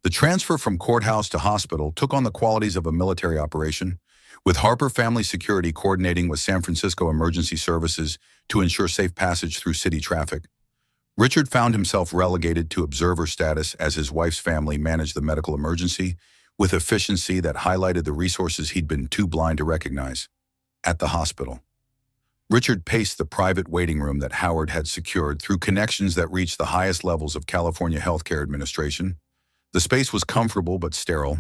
The transfer from courthouse to hospital took on the qualities of a military operation, with Harper Family Security coordinating with San Francisco Emergency Services to ensure safe passage through city traffic. Richard found himself relegated to observer status as his wife's family managed the medical emergency with efficiency that highlighted the resources he'd been too blind to recognize. At the hospital, Richard paced the private waiting room that Howard had secured through connections that reached the highest levels of California Healthcare Administration. The space was comfortable but sterile,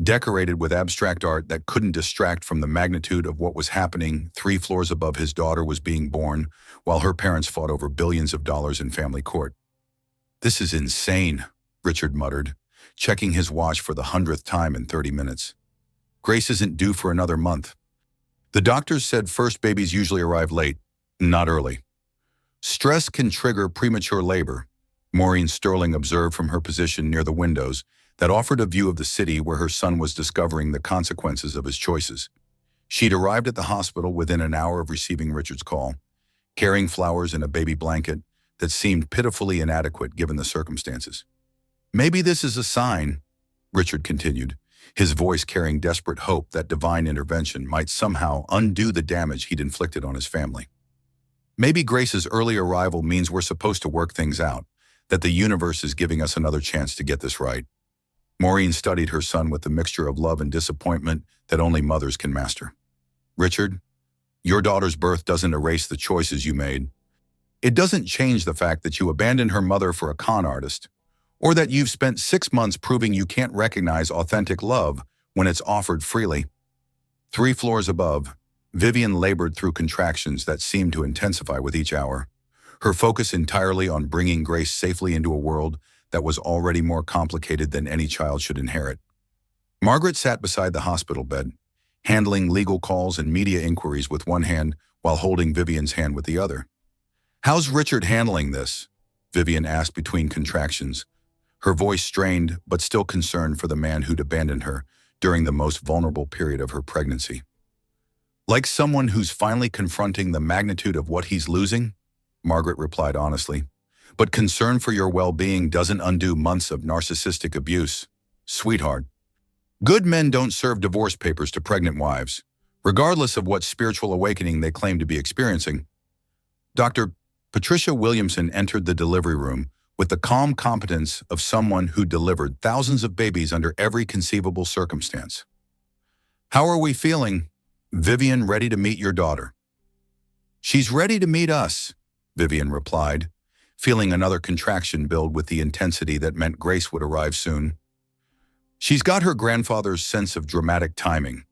decorated with abstract art that couldn't distract from the magnitude of what was happening 3 floors above. His daughter was being born, while her parents fought over billions of dollars in family court. "This is insane," Richard muttered, checking his watch for the 100th time in 30 minutes. "Grace isn't due for another month." The doctors said first babies usually arrive late, not early. "Stress can trigger premature labor," Maureen Sterling observed from her position near the windows that offered a view of the city where her son was discovering the consequences of his choices. She'd arrived at the hospital within an hour of receiving Richard's call, carrying flowers and a baby blanket that seemed pitifully inadequate given the circumstances. "Maybe this is a sign," Richard continued, his voice carrying desperate hope that divine intervention might somehow undo the damage he'd inflicted on his family. "Maybe Grace's early arrival means we're supposed to work things out, that the universe is giving us another chance to get this right." Maureen studied her son with the mixture of love and disappointment that only mothers can master. "Richard, your daughter's birth doesn't erase the choices you made. It doesn't change the fact that you abandoned her mother for a con artist, or that you've spent 6 months proving you can't recognize authentic love when it's offered freely." 3 floors above, Vivian labored through contractions that seemed to intensify with each hour, her focus entirely on bringing Grace safely into a world that was already more complicated than any child should inherit. Margaret sat beside the hospital bed, handling legal calls and media inquiries with one hand while holding Vivian's hand with the other. "How's Richard handling this?" Vivian asked between contractions, her voice strained but still concerned for the man who'd abandoned her during the most vulnerable period of her pregnancy. "Like someone who's finally confronting the magnitude of what he's losing," Margaret replied honestly. "But concern for your well-being doesn't undo months of narcissistic abuse, sweetheart. Good men don't serve divorce papers to pregnant wives, regardless of what spiritual awakening they claim to be experiencing." Dr. Patricia Williamson entered the delivery room with the calm competence of someone who delivered thousands of babies under every conceivable circumstance. "How are we feeling? Vivian ready to meet your daughter?" "She's ready to meet us," Vivian replied, feeling another contraction build with the intensity that meant Grace would arrive soon. She's got her grandfather's sense of dramatic timing.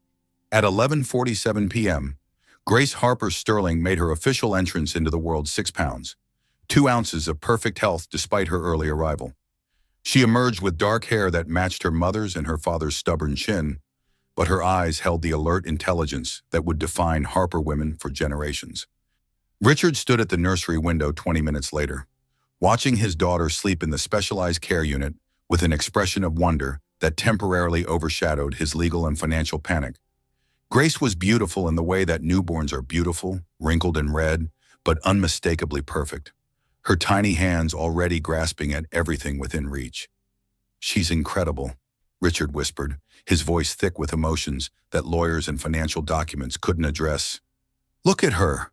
At 11:47 p.m., Grace Harper Sterling made her official entrance into the world 6 pounds, 2 ounces of perfect health despite her early arrival. She emerged with dark hair that matched her mother's and her father's stubborn chin, but her eyes held the alert intelligence that would define Harper women for generations. Richard stood at the nursery window 20 minutes later, watching his daughter sleep in the specialized care unit with an expression of wonder that temporarily overshadowed his legal and financial panic. Grace was beautiful in the way that newborns are beautiful, wrinkled and red, but unmistakably perfect, her tiny hands already grasping at everything within reach. "She's incredible," Richard whispered, his voice thick with emotions that lawyers and financial documents couldn't address. "Look at her.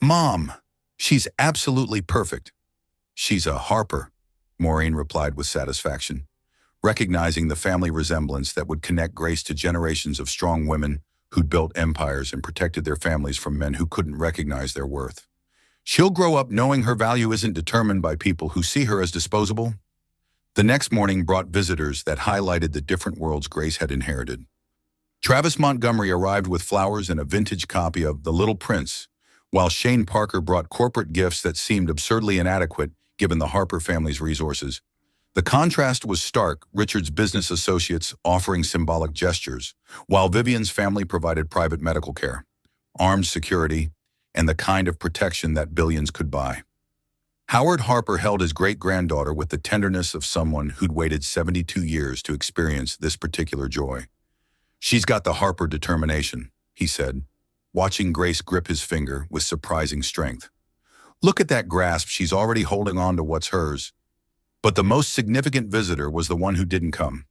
Mom, she's absolutely perfect." "She's a Harper," Maureen replied with satisfaction, recognizing the family resemblance that would connect Grace to generations of strong women who'd built empires and protected their families from men who couldn't recognize their worth. "She'll grow up knowing her value isn't determined by people who see her as disposable." The next morning brought visitors that highlighted the different worlds Grace had inherited. Travis Montgomery arrived with flowers and a vintage copy of The Little Prince, while Shane Parker brought corporate gifts that seemed absurdly inadequate given the Harper family's resources. The contrast was stark, Richard's business associates offering symbolic gestures, while Vivian's family provided private medical care, armed security, and the kind of protection that billions could buy. Howard Harper held his great-granddaughter with the tenderness of someone who'd waited 72 years to experience this particular joy. "She's got the Harper determination," he said, watching Grace grip his finger with surprising strength. "Look at that grasp, she's already holding on to what's hers." But the most significant visitor was the one who didn't come.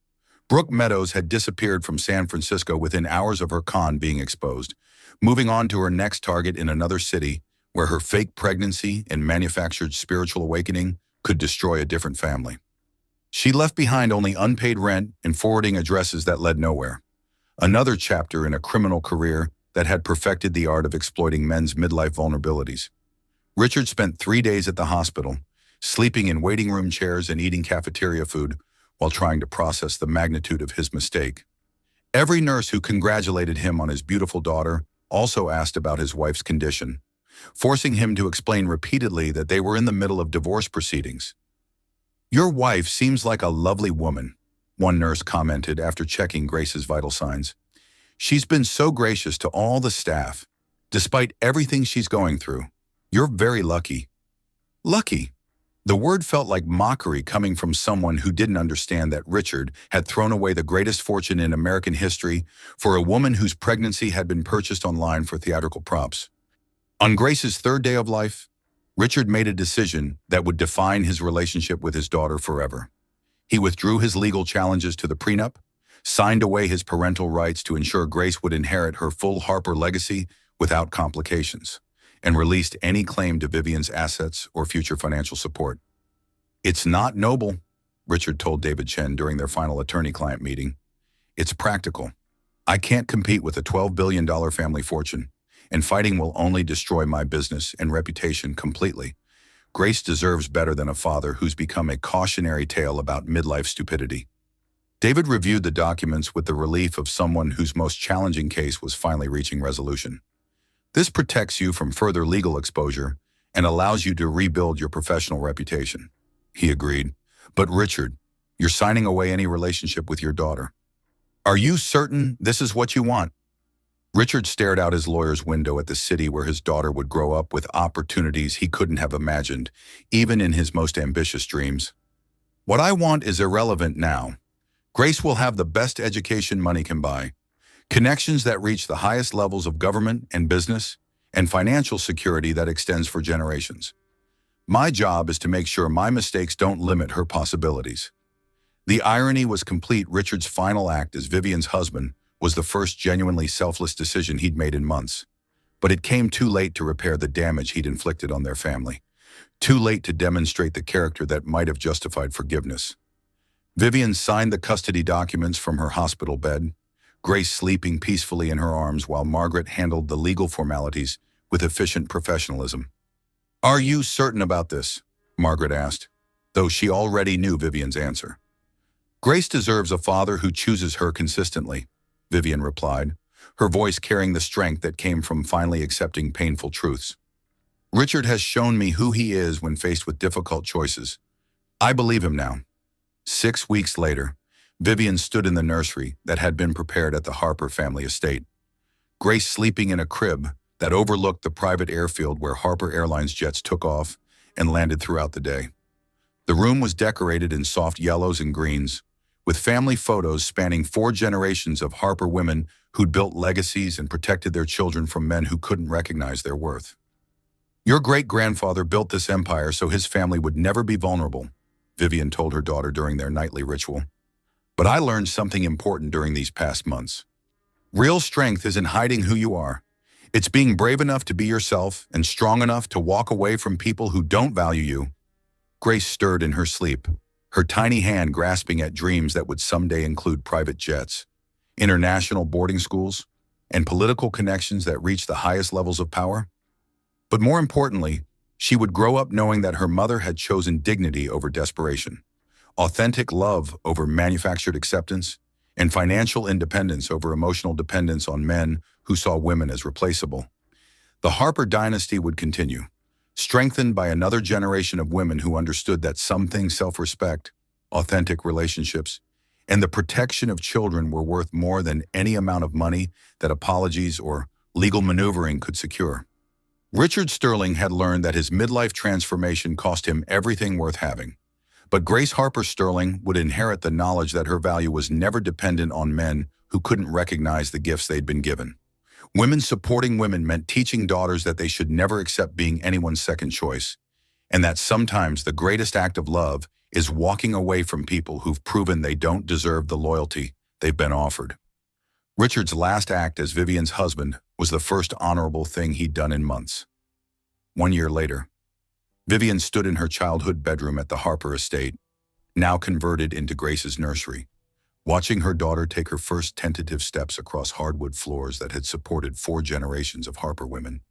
Brooke Meadows had disappeared from San Francisco within hours of her con being exposed, moving on to her next target in another city where her fake pregnancy and manufactured spiritual awakening could destroy a different family. She left behind only unpaid rent and forwarding addresses that led nowhere. Another chapter in a criminal career that had perfected the art of exploiting men's midlife vulnerabilities. Richard spent 3 days at the hospital, sleeping in waiting room chairs and eating cafeteria food while trying to process the magnitude of his mistake. Every nurse who congratulated him on his beautiful daughter also asked about his wife's condition, forcing him to explain repeatedly that they were in the middle of divorce proceedings. "Your wife seems like a lovely woman," one nurse commented after checking Grace's vital signs. "She's been so gracious to all the staff, despite everything she's going through. You're very lucky." Lucky? The word felt like mockery coming from someone who didn't understand that Richard had thrown away the greatest fortune in American history for a woman whose pregnancy had been purchased online for theatrical props. On Grace's third day of life, Richard made a decision that would define his relationship with his daughter forever. He withdrew his legal challenges to the prenup, signed away his parental rights to ensure Grace would inherit her full Harper legacy without complications, and released any claim to Vivian's assets or future financial support. "It's not noble," Richard told David Chen during their final attorney-client meeting. "It's practical. I can't compete with a $12 billion family fortune, and fighting will only destroy my business and reputation completely. Grace deserves better than a father who's become a cautionary tale about midlife stupidity." David reviewed the documents with the relief of someone whose most challenging case was finally reaching resolution. "This protects you from further legal exposure and allows you to rebuild your professional reputation," he agreed. "But Richard, you're signing away any relationship with your daughter. Are you certain this is what you want?" Richard stared out his lawyer's window at the city where his daughter would grow up with opportunities he couldn't have imagined, even in his most ambitious dreams. "What I want is irrelevant now. Grace will have the best education money can buy, connections that reach the highest levels of government and business, and financial security that extends for generations. My job is to make sure my mistakes don't limit her possibilities." The irony was complete. Richard's final act as Vivian's husband was the first genuinely selfless decision he'd made in months. But it came too late to repair the damage he'd inflicted on their family. Too late to demonstrate the character that might have justified forgiveness. Vivian signed the custody documents from her hospital bed, Grace sleeping peacefully in her arms while Margaret handled the legal formalities with efficient professionalism. "Are you certain about this?" Margaret asked, though she already knew Vivian's answer. "Grace deserves a father who chooses her consistently," Vivian replied, her voice carrying the strength that came from finally accepting painful truths. "Richard has shown me who he is when faced with difficult choices. I believe him now." 6 weeks later, Vivian stood in the nursery that had been prepared at the Harper family estate. Grace sleeping in a crib that overlooked the private airfield where Harper Airlines jets took off and landed throughout the day. The room was decorated in soft yellows and greens, with family photos spanning 4 generations of Harper women who'd built legacies and protected their children from men who couldn't recognize their worth. "Your great-grandfather built this empire so his family would never be vulnerable," Vivian told her daughter during their nightly ritual. "But I learned something important during these past months. Real strength isn't hiding who you are. It's being brave enough to be yourself and strong enough to walk away from people who don't value you." Grace stirred in her sleep, her tiny hand grasping at dreams that would someday include private jets, international boarding schools, and political connections that reached the highest levels of power. But more importantly, she would grow up knowing that her mother had chosen dignity over desperation, authentic love over manufactured acceptance, and financial independence over emotional dependence on men who saw women as replaceable. The Harper dynasty would continue, strengthened by another generation of women who understood that some things, self-respect, authentic relationships, and the protection of children were worth more than any amount of money that apologies or legal maneuvering could secure. Richard Sterling had learned that his midlife transformation cost him everything worth having. But Grace Harper Sterling would inherit the knowledge that her value was never dependent on men who couldn't recognize the gifts they'd been given. Women supporting women meant teaching daughters that they should never accept being anyone's second choice, and that sometimes the greatest act of love is walking away from people who've proven they don't deserve the loyalty they've been offered. Richard's last act as Vivian's husband was the first honorable thing he'd done in months. 1 year later, Vivian stood in her childhood bedroom at the Harper estate, now converted into Grace's nursery, watching her daughter take her first tentative steps across hardwood floors that had supported 4 generations of Harper women.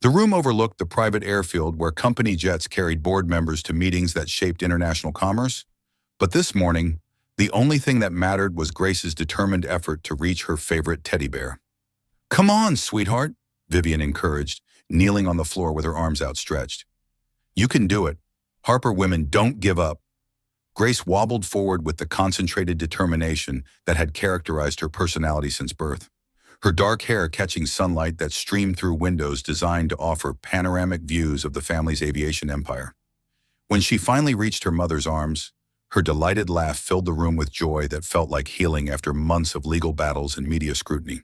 The room overlooked the private airfield where company jets carried board members to meetings that shaped international commerce. But this morning, The only thing that mattered was Grace's determined effort to reach her favorite teddy bear. "Come on, sweetheart," Vivian encouraged, kneeling on the floor with her arms outstretched. "You can do it. Harper women don't give up." Grace wobbled forward with the concentrated determination that had characterized her personality since birth. Her dark hair catching sunlight that streamed through windows designed to offer panoramic views of the family's aviation empire. When she finally reached her mother's arms, her delighted laugh filled the room with joy that felt like healing after months of legal battles and media scrutiny.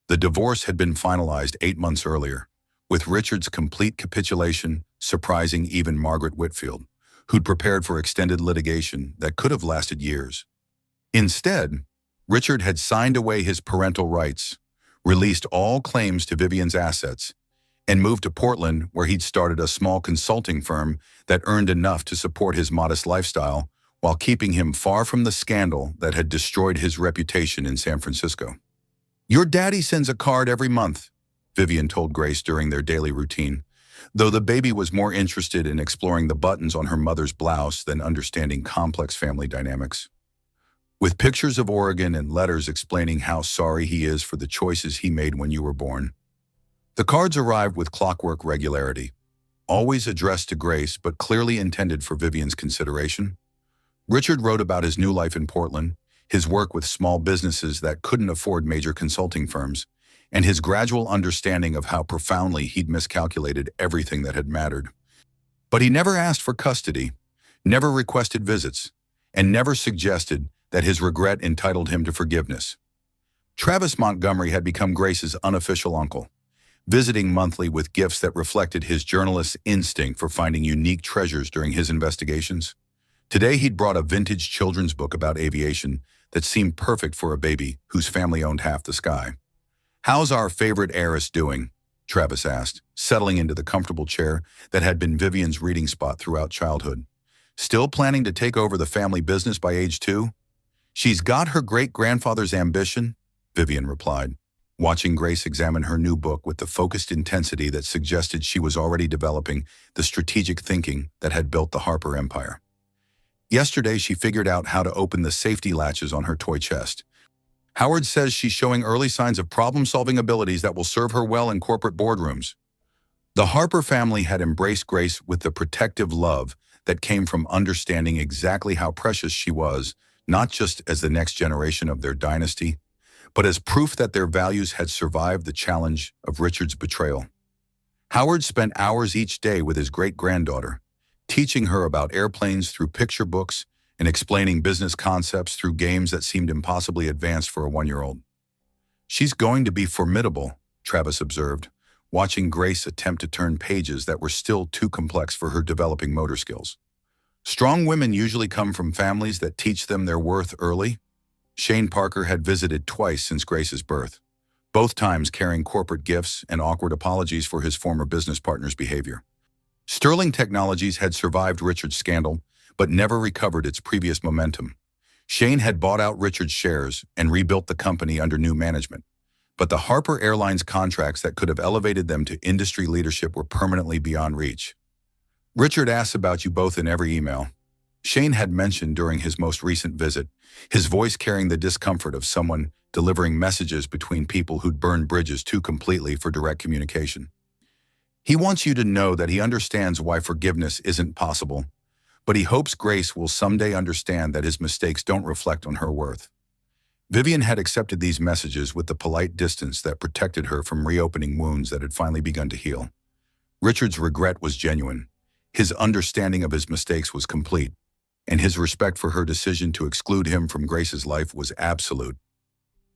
The divorce had been finalized 8 months earlier, with Richard's complete capitulation surprising even Margaret Whitfield, who'd prepared for extended litigation that could have lasted years. Instead, Richard had signed away his parental rights, released all claims to Vivian's assets, and moved to Portland, where he'd started a small consulting firm that earned enough to support his modest lifestyle while keeping him far from the scandal that had destroyed his reputation in San Francisco. "Your daddy sends a card every month," Vivian told Grace during their daily routine, though the baby was more interested in exploring the buttons on her mother's blouse than understanding complex family dynamics. "With pictures of Oregon and letters explaining how sorry he is for the choices he made when you were born." The cards arrived with clockwork regularity, always addressed to Grace but clearly intended for Vivian's consideration. Richard wrote about his new life in Portland, his work with small businesses that couldn't afford major consulting firms, and his gradual understanding of how profoundly he'd miscalculated everything that had mattered. But he never asked for custody, never requested visits, and never suggested that his regret entitled him to forgiveness. Travis Montgomery had become Grace's unofficial uncle, visiting monthly with gifts that reflected his journalist's instinct for finding unique treasures during his investigations. Today he'd brought a vintage children's book about aviation that seemed perfect for a baby whose family owned half the sky. "How's our favorite heiress doing?" Travis asked, settling into the comfortable chair that had been Vivian's reading spot throughout childhood. "Still planning to take over the family business by age 2? "She's got her great-grandfather's ambition," Vivian replied, watching Grace examine her new book with the focused intensity that suggested she was already developing the strategic thinking that had built the Harper empire. Yesterday, she figured out how to open the safety latches on her toy chest. "Howard says she's showing early signs of problem-solving abilities that will serve her well in corporate boardrooms." The Harper family had embraced Grace with the protective love that came from understanding exactly how precious she was, not just as the next generation of their dynasty, but as proof that their values had survived the challenge of Richard's betrayal. Howard spent hours each day with his great-granddaughter, teaching her about airplanes through picture books and explaining business concepts through games that seemed impossibly advanced for a 1-year-old. "She's going to be formidable," Travis observed, watching Grace attempt to turn pages that were still too complex for her developing motor skills. "Strong women usually come from families that teach them their worth early." Shane Parker had visited twice since Grace's birth, both times carrying corporate gifts and awkward apologies for his former business partner's behavior. Sterling Technologies had survived Richard's scandal, but never recovered its previous momentum. Shane had bought out Richard's shares and rebuilt the company under new management, but the Harper Airlines contracts that could have elevated them to industry leadership were permanently beyond reach. "Richard asks about you both in every email," Shane had mentioned during his most recent visit, his voice carrying the discomfort of someone delivering messages between people who'd burned bridges too completely for direct communication. "He wants you to know that he understands why forgiveness isn't possible, but he hopes Grace will someday understand that his mistakes don't reflect on her worth." Vivian had accepted these messages with the polite distance that protected her from reopening wounds that had finally begun to heal. Richard's regret was genuine. His understanding of his mistakes was complete, and his respect for her decision to exclude him from Grace's life was absolute.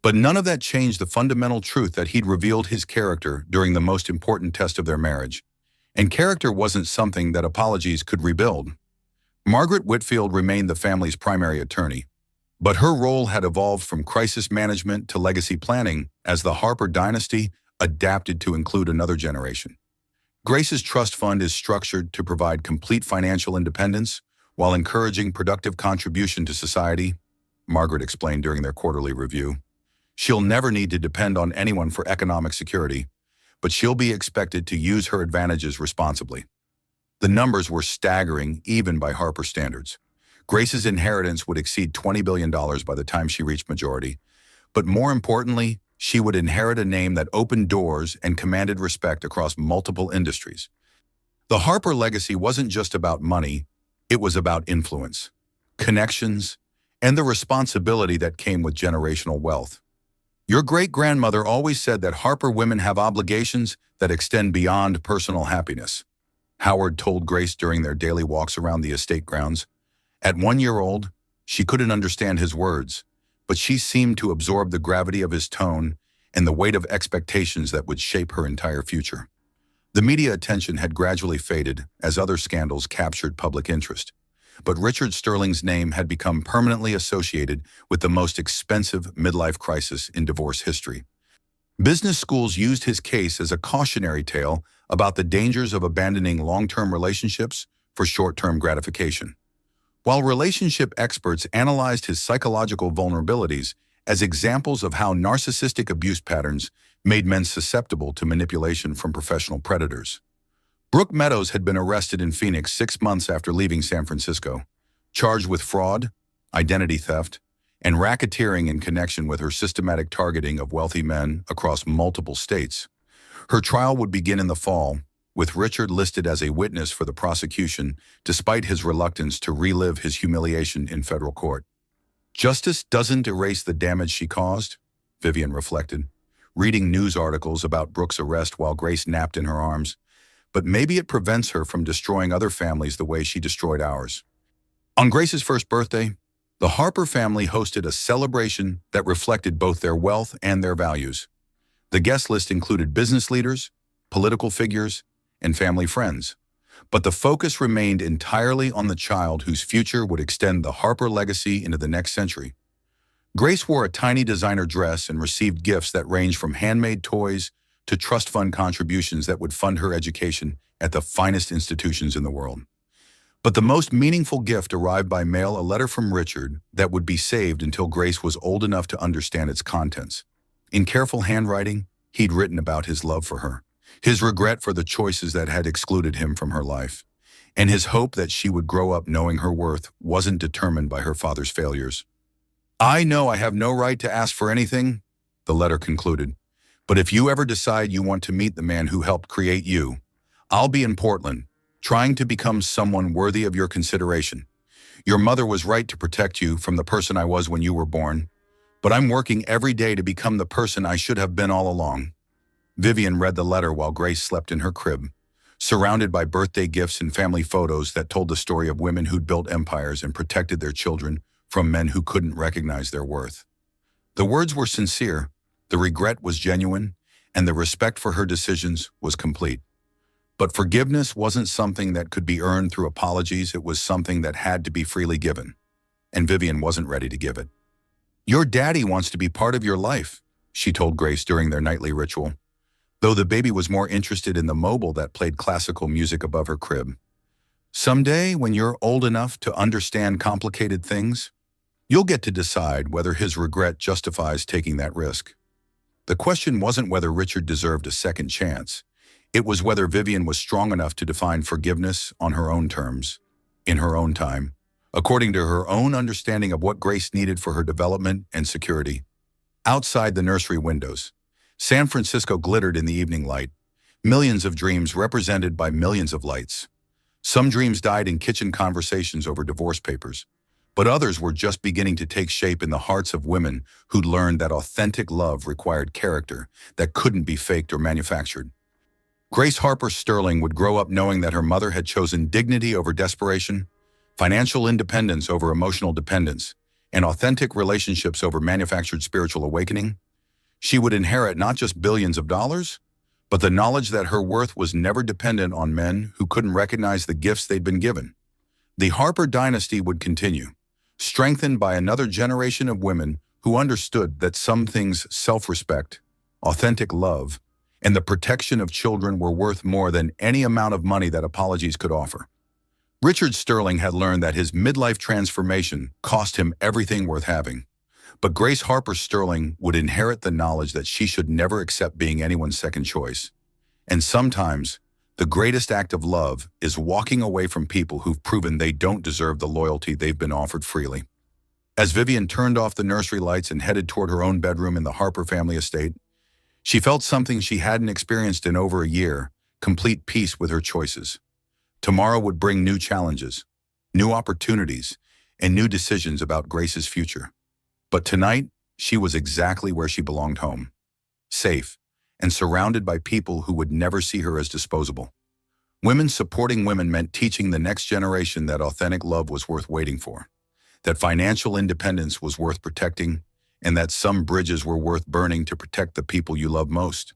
But none of that changed the fundamental truth that he'd revealed his character during the most important test of their marriage. And character wasn't something that apologies could rebuild. Margaret Whitfield remained the family's primary attorney, but her role had evolved from crisis management to legacy planning as the Harper dynasty adapted to include another generation. Grace's trust fund is structured to provide complete financial independence while encouraging productive contribution to society, Margaret explained during their quarterly review. "She'll never need to depend on anyone for economic security, but she'll be expected to use her advantages responsibly." The numbers were staggering even by Harper standards. Grace's inheritance would exceed $20 billion by the time she reached majority. But more importantly, she would inherit a name that opened doors and commanded respect across multiple industries. The Harper legacy wasn't just about money, it was about influence, connections, and the responsibility that came with generational wealth. Your great-grandmother always said that Harper women have obligations that extend beyond personal happiness, Howard told Grace during their daily walks around the estate grounds. At 1 year old, she couldn't understand his words, but she seemed to absorb the gravity of his tone and the weight of expectations that would shape her entire future. The media attention had gradually faded as other scandals captured public interest, but Richard Sterling's name had become permanently associated with the most expensive midlife crisis in divorce history. Business schools used his case as a cautionary tale about the dangers of abandoning long-term relationships for short-term gratification, while relationship experts analyzed his psychological vulnerabilities as examples of how narcissistic abuse patterns made men susceptible to manipulation from professional predators. Brooke Meadows had been arrested in Phoenix 6 months after leaving San Francisco, charged with fraud, identity theft, and racketeering in connection with her systematic targeting of wealthy men across multiple states. Her trial would begin in the fall, with Richard listed as a witness for the prosecution despite his reluctance to relive his humiliation in federal court. Justice doesn't erase the damage she caused, Vivian reflected, reading news articles about Brooke's arrest while Grace napped in her arms, but maybe it prevents her from destroying other families the way she destroyed ours. On Grace's first birthday, the Harper family hosted a celebration that reflected both their wealth and their values. The guest list included business leaders, political figures, and family friends, but the focus remained entirely on the child whose future would extend the Harper legacy into the next century. Grace wore a tiny designer dress and received gifts that ranged from handmade toys to trust fund contributions that would fund her education at the finest institutions in the world. But the most meaningful gift arrived by mail, a letter from Richard that would be saved until Grace was old enough to understand its contents. In careful handwriting, he'd written about his love for her, his regret for the choices that had excluded him from her life, and his hope that she would grow up knowing her worth wasn't determined by her father's failures. "I know I have no right to ask for anything," the letter concluded, "but if you ever decide you want to meet the man who helped create you, I'll be in Portland, trying to become someone worthy of your consideration. Your mother was right to protect you from the person I was when you were born, but I'm working every day to become the person I should have been all along." Vivian read the letter while Grace slept in her crib, surrounded by birthday gifts and family photos that told the story of women who'd built empires and protected their children from men who couldn't recognize their worth. The words were sincere, the regret was genuine, and the respect for her decisions was complete. But forgiveness wasn't something that could be earned through apologies, it was something that had to be freely given. And Vivian wasn't ready to give it. "Your daddy wants to be part of your life," she told Grace during their nightly ritual, though the baby was more interested in the mobile that played classical music above her crib. "Someday, when you're old enough to understand complicated things, you'll get to decide whether his regret justifies taking that risk." The question wasn't whether Richard deserved a second chance. It was whether Vivian was strong enough to define forgiveness on her own terms, in her own time, according to her own understanding of what Grace needed for her development and security. Outside the nursery windows, San Francisco glittered in the evening light, millions of dreams represented by millions of lights. Some dreams died in kitchen conversations over divorce papers, but others were just beginning to take shape in the hearts of women who'd learned that authentic love required character that couldn't be faked or manufactured. Grace Harper Sterling would grow up knowing that her mother had chosen dignity over desperation, financial independence over emotional dependence, and authentic relationships over manufactured spiritual awakening. She would inherit not just billions of dollars, but the knowledge that her worth was never dependent on men who couldn't recognize the gifts they'd been given. The Harper dynasty would continue, strengthened by another generation of women who understood that some things, self-respect, authentic love, and the protection of children were worth more than any amount of money that apologies could offer. Richard Sterling had learned that his midlife transformation cost him everything worth having. But Grace Harper Sterling would inherit the knowledge that she should never accept being anyone's second choice. And sometimes, The greatest act of love is walking away from people who've proven they don't deserve the loyalty they've been offered freely. As Vivian turned off the nursery lights and headed toward her own bedroom in the Harper family estate, she felt something she hadn't experienced in over a year: complete peace with her choices. Tomorrow would bring new challenges, new opportunities, and new decisions about Grace's future. But tonight, she was exactly where she belonged: home, safe, and surrounded by people who would never see her as disposable. Women supporting women meant teaching the next generation that authentic love was worth waiting for, that financial independence was worth protecting, and that some bridges were worth burning to protect the people you love most.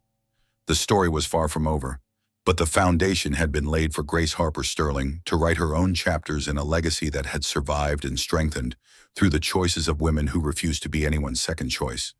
The story was far from over, but the foundation had been laid for Grace Harper Sterling to write her own chapters in a legacy that had survived and strengthened through the choices of women who refused to be anyone's second choice.